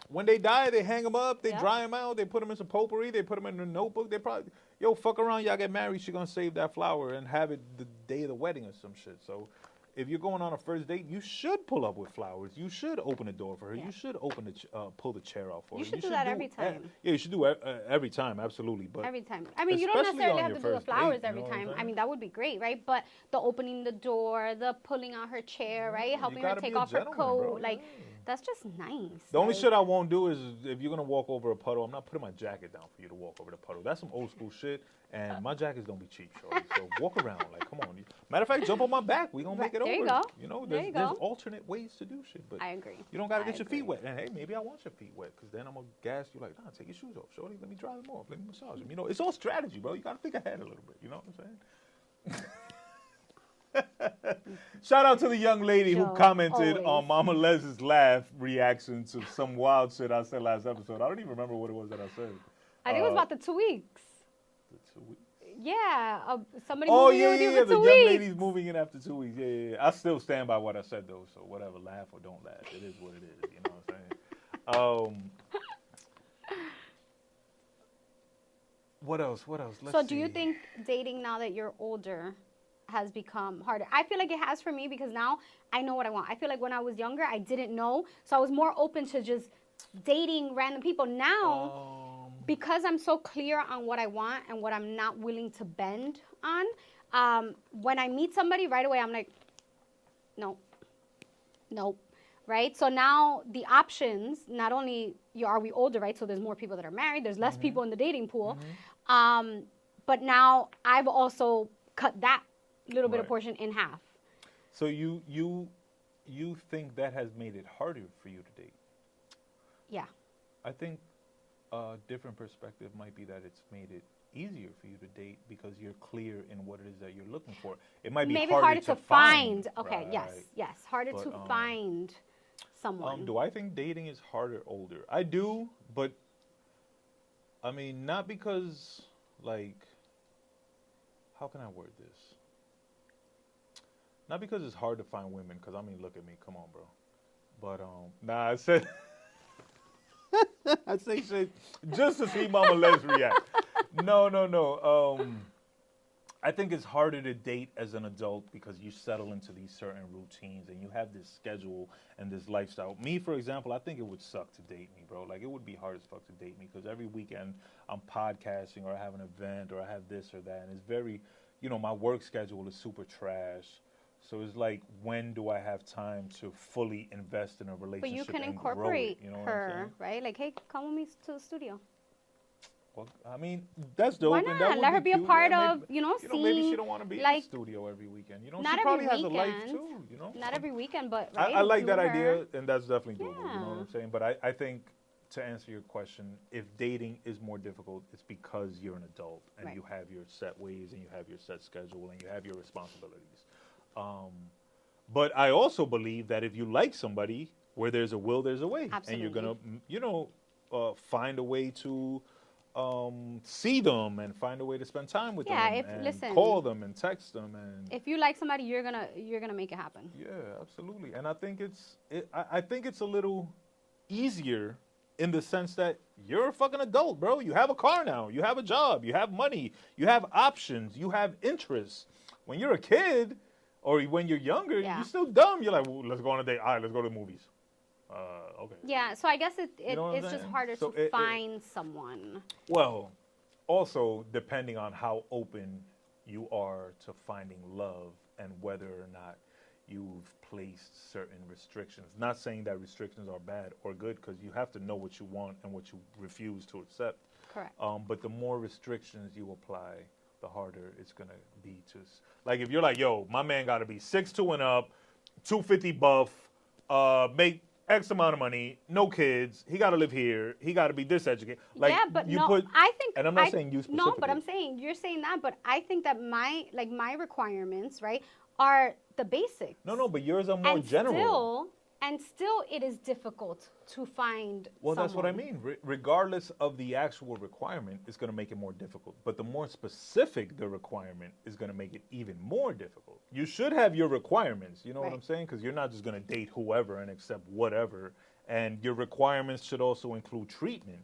When they die, they hang them up, they Yep. dry them out, they put them in some potpourri, they put them in a notebook. They probably, fuck around, y'all get married, she gonna save that flower and have it the day of the wedding or some shit. So if you're going on a first date, you should pull up with flowers. You should open the door for her. Yeah. You should pull the chair out for her. You should do that every time. Yeah, you should do every time, absolutely. But Every time. I mean, you don't especially necessarily on have to your do the first date, flowers you every know what I'm time. I saying? mean, that would be great, right? But the opening the door, the pulling out her chair, right? Helping her gotta take be a off her gentleman, coat. bro. Like, Yeah. that's just nice. The only Like, shit I won't do is if you're gonna walk over a puddle, I'm not putting my jacket down for you to walk over the puddle. That's some old school shit, and my jackets don't be cheap, shorty. So walk around, like, come on. Matter of fact, jump on my back. We gonna make it There over. you go. There's, There you there's go. alternate ways to do shit, but I agree. you don't gotta I get your feet agree. wet. And hey, maybe I want your feet wet, because then I'm gonna gas you like, nah, take your shoes off, shorty. Let me dry them off. Let me massage them. It's all strategy, bro. You gotta think ahead a little bit. You know what I'm saying? Shout out to the young lady who Joe, commented on always. Mama Les's laugh reaction to some wild shit I said last episode. I don't even remember what it was that I said. I think it was about the 2 weeks. The 2 weeks. Yeah, somebody Oh, moving in yeah, with you yeah, for the 2 young weeks. lady's moving in after 2 weeks. Yeah. I still stand by what I said, though, so whatever, laugh or don't laugh. It is what it is, you know what I'm saying? What else? Let's So do you see. think dating now that you're older has become harder? I feel like it has for me because now I know what I want. I feel like when I was younger, I didn't know. So I was more open to just dating random people. Now, because I'm so clear on what I want and what I'm not willing to bend on, when I meet somebody right away, I'm like, nope. Right? So now the options, not only are we older, right? So there's more people that are married. There's less people in the dating pool. But now I've also cut that, little bit of Right. portion in half. So you think that has made it harder for you to date? Yeah. I think a different perspective might be that it's made it easier for you to date because you're clear in what it is that you're looking for. It might be Maybe harder to find. Okay, yes, Right. yes. Harder But, to find someone. do I think dating is harder older? I do, but I mean, not because, like, how can I word this? Not because it's hard to find women, because I mean, look at me, come on, bro. But nah, I said, I say shit just to see Mama Les react. No. I think it's harder to date as an adult because you settle into these certain routines and you have this schedule and this lifestyle. Me, for example, I think it would suck to date me, bro. Like, it would be hard as fuck to date me because every weekend I'm podcasting or I have an event or I have this or that. And it's very, my work schedule is super trash. So it's like, when do I have time to fully invest in a relationship But you can and grow it? incorporate You know what I'm her, saying? right? Like, hey, come with me to the studio. Well, I mean, that's dope. Why And not? that would Let her be a cute. part Yeah, of, maybe, seeing, maybe she don't want to be in like, the studio every weekend. not She every probably has a life weekend. too. Not every weekend, but right. I like that include idea, her. and that's definitely doable. You know what Yeah. I'm saying? But I think, to answer your question, if dating is more difficult, it's because you're an adult and Right. you have your set ways and you have your set schedule and you have your responsibilities. But I also believe that if you like somebody, where there's a will, there's a way, and you're gonna, find a way to see them and find a way to spend time with Yeah, them and listen, call them and text them and if you like somebody, you're gonna make it happen. yeah, absolutely. And I think I think it's a little easier in the sense that you're a fucking adult, bro. You have a car now, you have a job, you have money, you have options, you have interests. When you're a kid or when you're younger, Yeah. you're still dumb. You're like, well, let's go on a date. All right, let's go to the movies. Okay. Yeah, so I guess know what I'm it's just saying? harder So to find someone. Well, also depending on how open you are to finding love and whether or not you've placed certain restrictions. Not saying that restrictions are bad or good, because you have to know what you want and what you refuse to accept. Correct. But the more restrictions you apply, the harder it's gonna be to. Like, if you're like, yo, my man got to be 6'2" and up, 250 buff, make X amount of money, no kids. He got to live here. He got to be this educated. Like, yeah, but you no, put, I think, and I'm not saying you specifically. No, but I'm saying you're saying that, but I think that my requirements, right, are the basics. No, but yours are more general. And still, it is difficult to find. Well, that's what I someone. mean. Regardless of the actual requirement, it's going to make it more difficult. But the more specific the requirement is going to make it even more difficult. You should have your requirements, you know what Right. I'm saying? Because you're not just going to date whoever and accept whatever. And your requirements should also include treatment.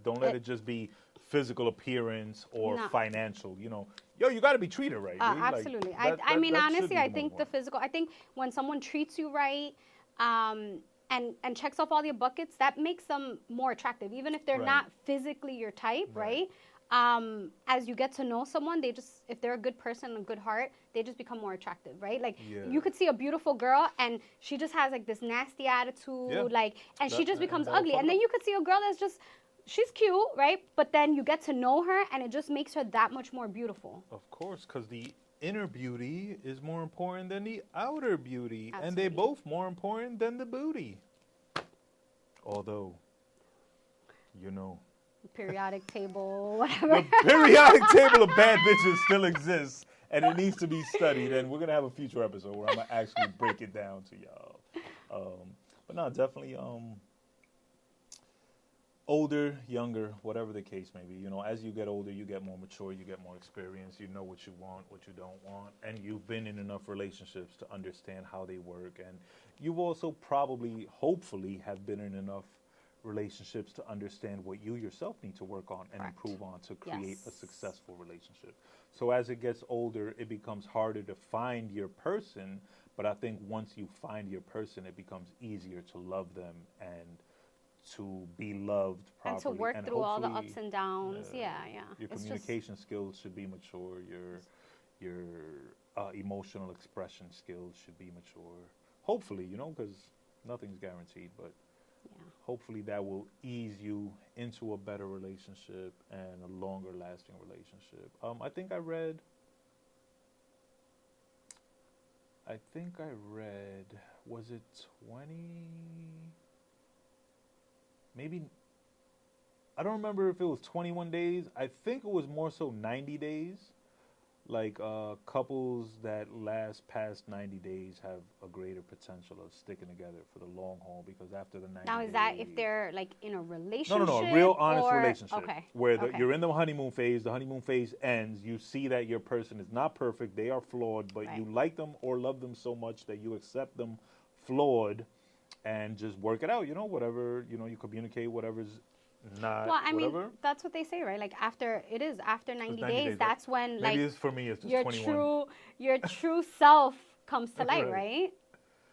Don't let it just be physical appearance or No. financial. You got to be treated right. Dude. Like, Absolutely. that mean, should honestly, be I the think most the physical. I think when someone treats you right, and checks off all your buckets, that makes them more attractive, even if they're Right. not physically your type, Right. right? As you get to know someone, if they're a good person and a good heart, they just become more attractive, right? Like, Yeah. you could see a beautiful girl and she just has like this nasty attitude, Yeah. and she just becomes that'll ugly. fuck And then up. you could see a girl that's just, she's cute, right? But then you get to know her and it just makes her that much more beautiful. Of course, because the inner beauty is more important than the outer beauty. And they're Absolutely. both more important than the booty. Although, Periodic table, whatever. the periodic table of bad bitches still exists, and it needs to be studied. And we're going to have a future episode where I'm going to actually break it down to y'all. But no, definitely older, younger, whatever the case may be. As you get older, you get more mature, you get more experience, you know what you want, what you don't want, and you've been in enough relationships to understand how they work. And you've also probably, hopefully, have been in enough relationships to understand what you yourself need to work on and Correct. improve on to create a Yes. successful relationship. So as it gets older, it becomes harder to find your person, but I think once you find your person, it becomes easier to love them and to be loved properly. And to work through all the hopefully, ups and downs. Yeah. your It's just, communication skills should be mature. Your emotional expression skills should be mature. Hopefully, because nothing's guaranteed, but yeah. hopefully that will ease you into a better relationship and a longer lasting relationship. I think I read I think I read, was it 20? Maybe, I don't remember if it was 21 days. I think it was more so 90 days. Like couples that last past 90 days have a greater potential of sticking together for the long haul because after the 90 Now, is days, that if they're like in a relationship? no, a real honest or, relationship. Okay. Where Okay. you're in the honeymoon phase ends, you see that your person is not perfect, they are flawed, but you Right. like them or love them so much that you accept them flawed and just work it out, whatever, you communicate whatever's not Well, I whatever. mean, that's what they say, right? Like after 90 90 days, days, that's when Maybe like it's for me, it's just your 21. true self comes to light, Right. right?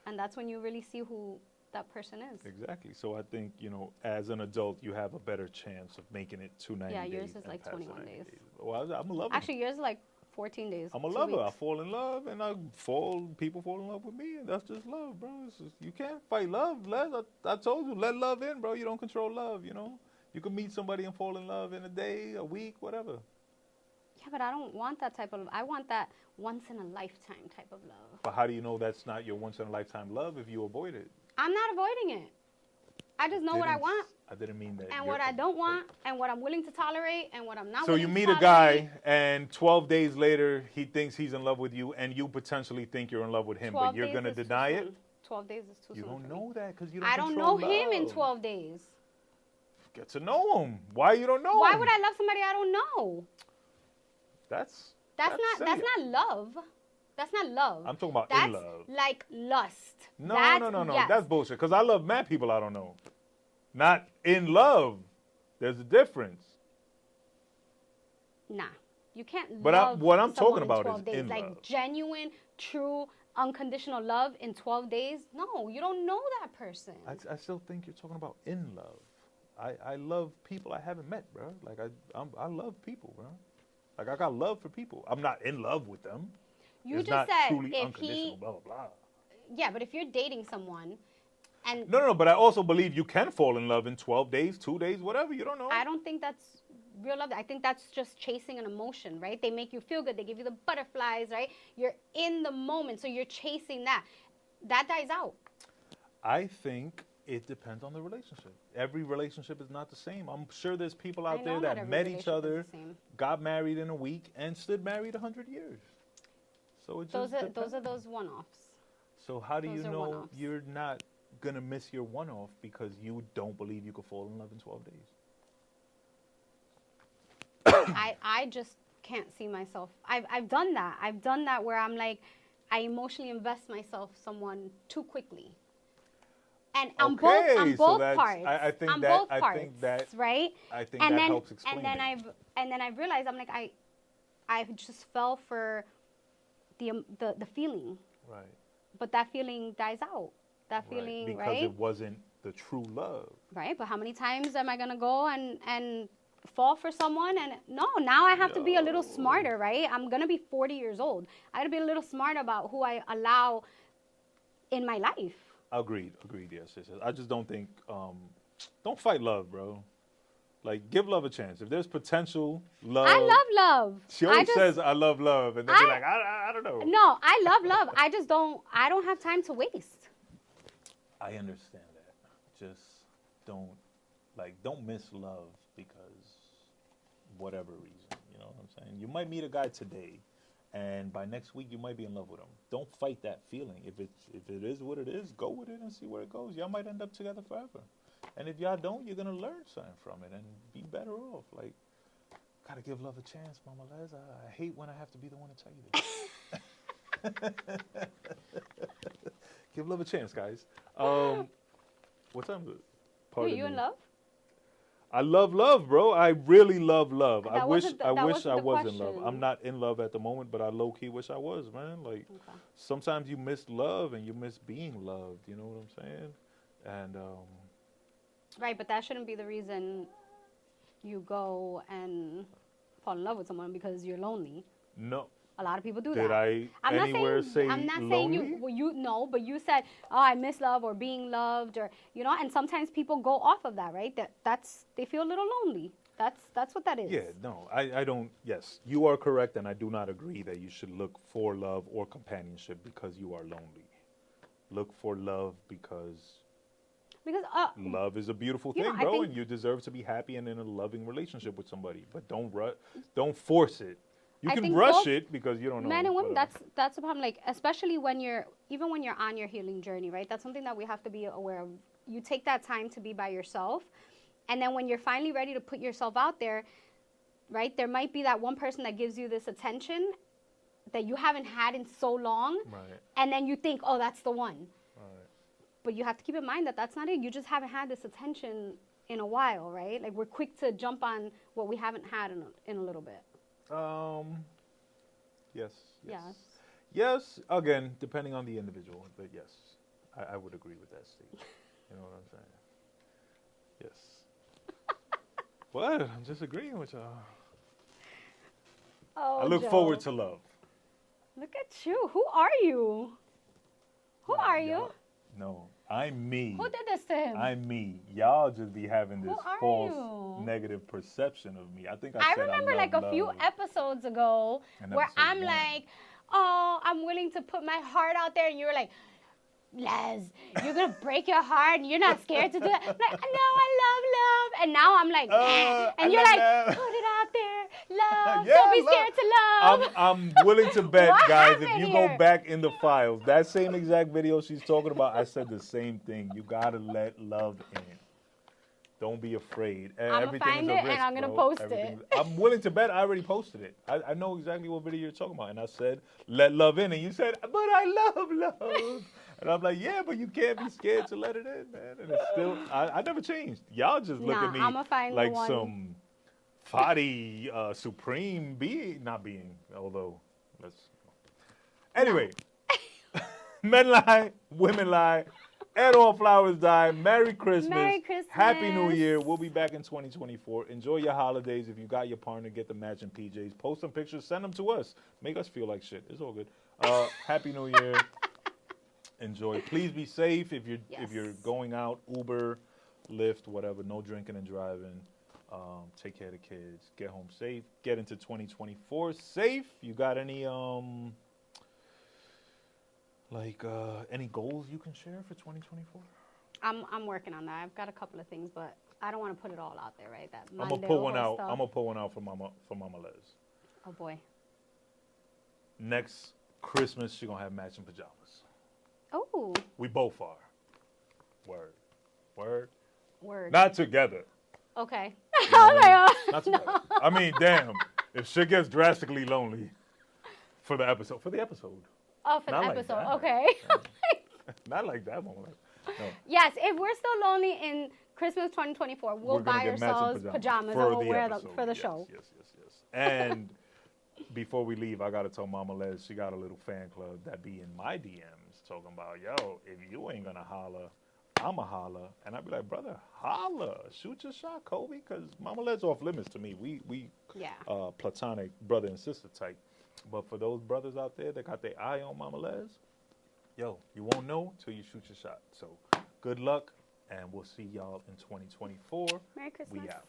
And that's when you really see who that person is. Exactly. So I think, as an adult, you have a better chance of making it to 90 Yeah, days. yours is and like past the 21 90 days. Well, I'm a lover. Actually, yours is like 14 days. I'm a 2 lover. I weeks. fall in love, and people fall in love with me, and that's just love, bro. You can't fight love. I told you, let love in, bro. You don't control love, You can meet somebody and fall in love in a day, a week, whatever. Yeah, but I don't want that type of. I want that once in a lifetime type of love. But how do you know that's not your once in a lifetime love if you avoid it? I'm not avoiding it. I just know what I want I didn't mean that. and what I don't want and what I'm willing to tolerate and what I'm not So willing you to meet a tolerate. guy, and 12 days later, he thinks he's in love with you, and you potentially think you're in love with him, but 12 you're days going to is too deny it? soon. 12 days is too You soon. don't for know me. that because you don't I don't control know him in love. 12 days. Get to know him. Why you don't know Why him? would I love somebody I don't know? That's That's silly. not love. That's not love. I'm talking about That's in love. like lust. No, That's, no. yes. That's bullshit. Because I love mad people I don't know. Not in love. There's a difference. Nah, you can't But love what I'm someone talking about in 12 is days. in Like love. genuine, true, unconditional love in 12 days. No, you don't know that person. I still think you're talking about in love. I love people I haven't met, bro. Like I love people, bro. Like I got love for people. I'm not in love with them. You It's just not said truly if unconditional, he, blah blah blah. yeah, but if you're dating someone, and No, but I also believe you can fall in love in 12 days, 2 days, whatever. You don't know. I don't think that's real love. I think that's just chasing an emotion, right? They make you feel good. They give you the butterflies, right? You're in the moment, so you're chasing that. That dies out. I think it depends on the relationship. Every relationship is not the same. I'm sure there's people out I there know not that every met each relationship is other, the same. got married in a week, and stood married 100 years. So it just Those are depends. those one-offs. So how do you those are know one-offs. you're not gonna miss your one-off because you don't believe you could fall in love in 12 days? I just can't see myself. I've done that. I've done that where I'm like, I emotionally invest myself someone too quickly. And on Okay, so both that's- parts. I think on that- both I parts, think that- right? I think and that then, helps explain and then it. I've realized I'm like I just fell for the feeling, Right. but that feeling dies out. That Right. feeling, Because right? it wasn't the true love. Right, but how many times am I gonna go and fall for someone? And no, now I have to be a little smarter, right? I'm gonna be 40 years old. I gotta be a little smart about who I allow in my life. Agreed. Yes. I just don't think. Don't fight love, bro. Like, give love a chance. If there's potential, love. I love love. She always says, "I love love," and then be like, "I don't know." No, I love love. I just don't. I don't have time to waste. I understand that. Just don't miss love because whatever reason. You know what I'm saying? You might meet a guy today, and by next week you might be in love with him. Don't fight that feeling. If it is what it is, go with it and see where it goes. Y'all might end up together forever. And if y'all don't, you're gonna learn something from it and be better off. Like, gotta give love a chance, Mama Les. I hate when I have to be the one to tell you this. Give love a chance, guys. What time is it? Are you in love? I love love, bro. I really love love. I That wish wasn't the- I that wish wasn't I the was in love. question. I'm not in love at the moment, but I low key wish I was, man. Like Okay. sometimes you miss love and you miss being loved. You know what I'm saying? And Right, but that shouldn't be the reason you go and fall in love with someone because you're lonely. no, A lot of people do did that. I anywhere say I'm not lonely? saying you. Well, you no, but you said, "Oh, I miss love" or being loved, or And sometimes people go off of that, right? They feel a little lonely. That's what that is. Yeah, no, I don't. Yes, you are correct, and I do not agree that you should look for love or companionship because you are lonely. Look for love because Because love is a beautiful You know, thing, I bro, think- and you deserve to be happy and in a loving relationship with somebody. But don't force it. You I can think rush both it because you don't know. men and women, but, that's the problem. Like, especially when you're on your healing journey, right? That's something that we have to be aware of. You take that time to be by yourself, and then when you're finally ready to put yourself out there, right? There might be that one person that gives you this attention that you haven't had in so long, right, and then you think, oh, that's the one. right. But you have to keep in mind that that's not it. You just haven't had this attention in a while, right? Like, we're quick to jump on what we haven't had in a little bit. Yes. Yes. Yes. Again, depending on the individual, but yes, I would agree with that statement. You know what I'm saying? Yes. What? I'm just agreeing with y'all. Oh, I look Joe. forward to love. Look at you. Who are you? Who are you? Y'all- No, I'm me. Who did this to him? I'm me. Y'all just be having Who this are false you? negative perception of me. I think I said remember love like a few love. episodes ago An where episode I'm one. like, oh, I'm willing to put my heart out there, and you were like, Les, you're gonna break your heart, and you're not scared to do that. I'm like, no, I love, and now I'm like, and I you're love like, love. put it out there, love. Yeah, Don't be love. scared to love. I'm willing to bet, What guys, if happened you here? go back in the files, that same exact video she's talking about, I said the same thing. You gotta let love in. Don't be afraid. I'ma Everything find is a it and risk, I'm gonna bro. post Everything- it. I'm willing to bet I already posted it. I know exactly what video you're talking about. And I said, let love in. And you said, but I love love. And I'm like, yeah, but you can't be scared to let it in, man. And it's still, I never changed. Y'all just look Nah, at me I'ma find the like one. some Fadi supreme being, not being, although, let's. Anyway, men lie, women lie, and all flowers die. Merry Christmas. Merry Christmas. Happy New Year. We'll be back in 2024. Enjoy your holidays. If you got your partner, get the matching PJs. Post some pictures. Send them to us. Make us feel like shit. It's all good. Happy New Year. Enjoy. Please be safe if you're Yes. going out. Uber, Lyft, whatever. No drinking and driving. Take care of the kids. Get home safe. Get into 2024 safe. You got any any goals you can share for 2024? I'm working on that. I've got a couple of things, but I don't want to put it all out there, right? That I'm gonna Monday pull one whole out. stuff. I'm gonna pull one out for Mama Les. Oh boy. Next Christmas, she gonna have matching pajamas. Oh, We both are. Word. word. Not together. Okay. You know what I mean? Oh, Not together. I mean, damn. If shit gets drastically lonely for the episode. for Not the like episode. that. Okay. Not like that, Mama Les. No. Yes, if we're still lonely in Christmas 2024, we'll We're gonna buy get matching ourselves pajamas and we'll wear them episode. for the Yes, show. Yes. And before we leave, I gotta tell Mama Les she got a little fan club that be in my DMs talking about, yo, if you ain't gonna holler, I'ma holler. And I'd be like, brother, holler, shoot your shot, Kobe, because Mama Les off limits to me. We Yeah. platonic brother and sister type. But for those brothers out there that got their eye on Mama Les, yo, you won't know till you shoot your shot. So good luck, and we'll see y'all in 2024. Merry Christmas. We out.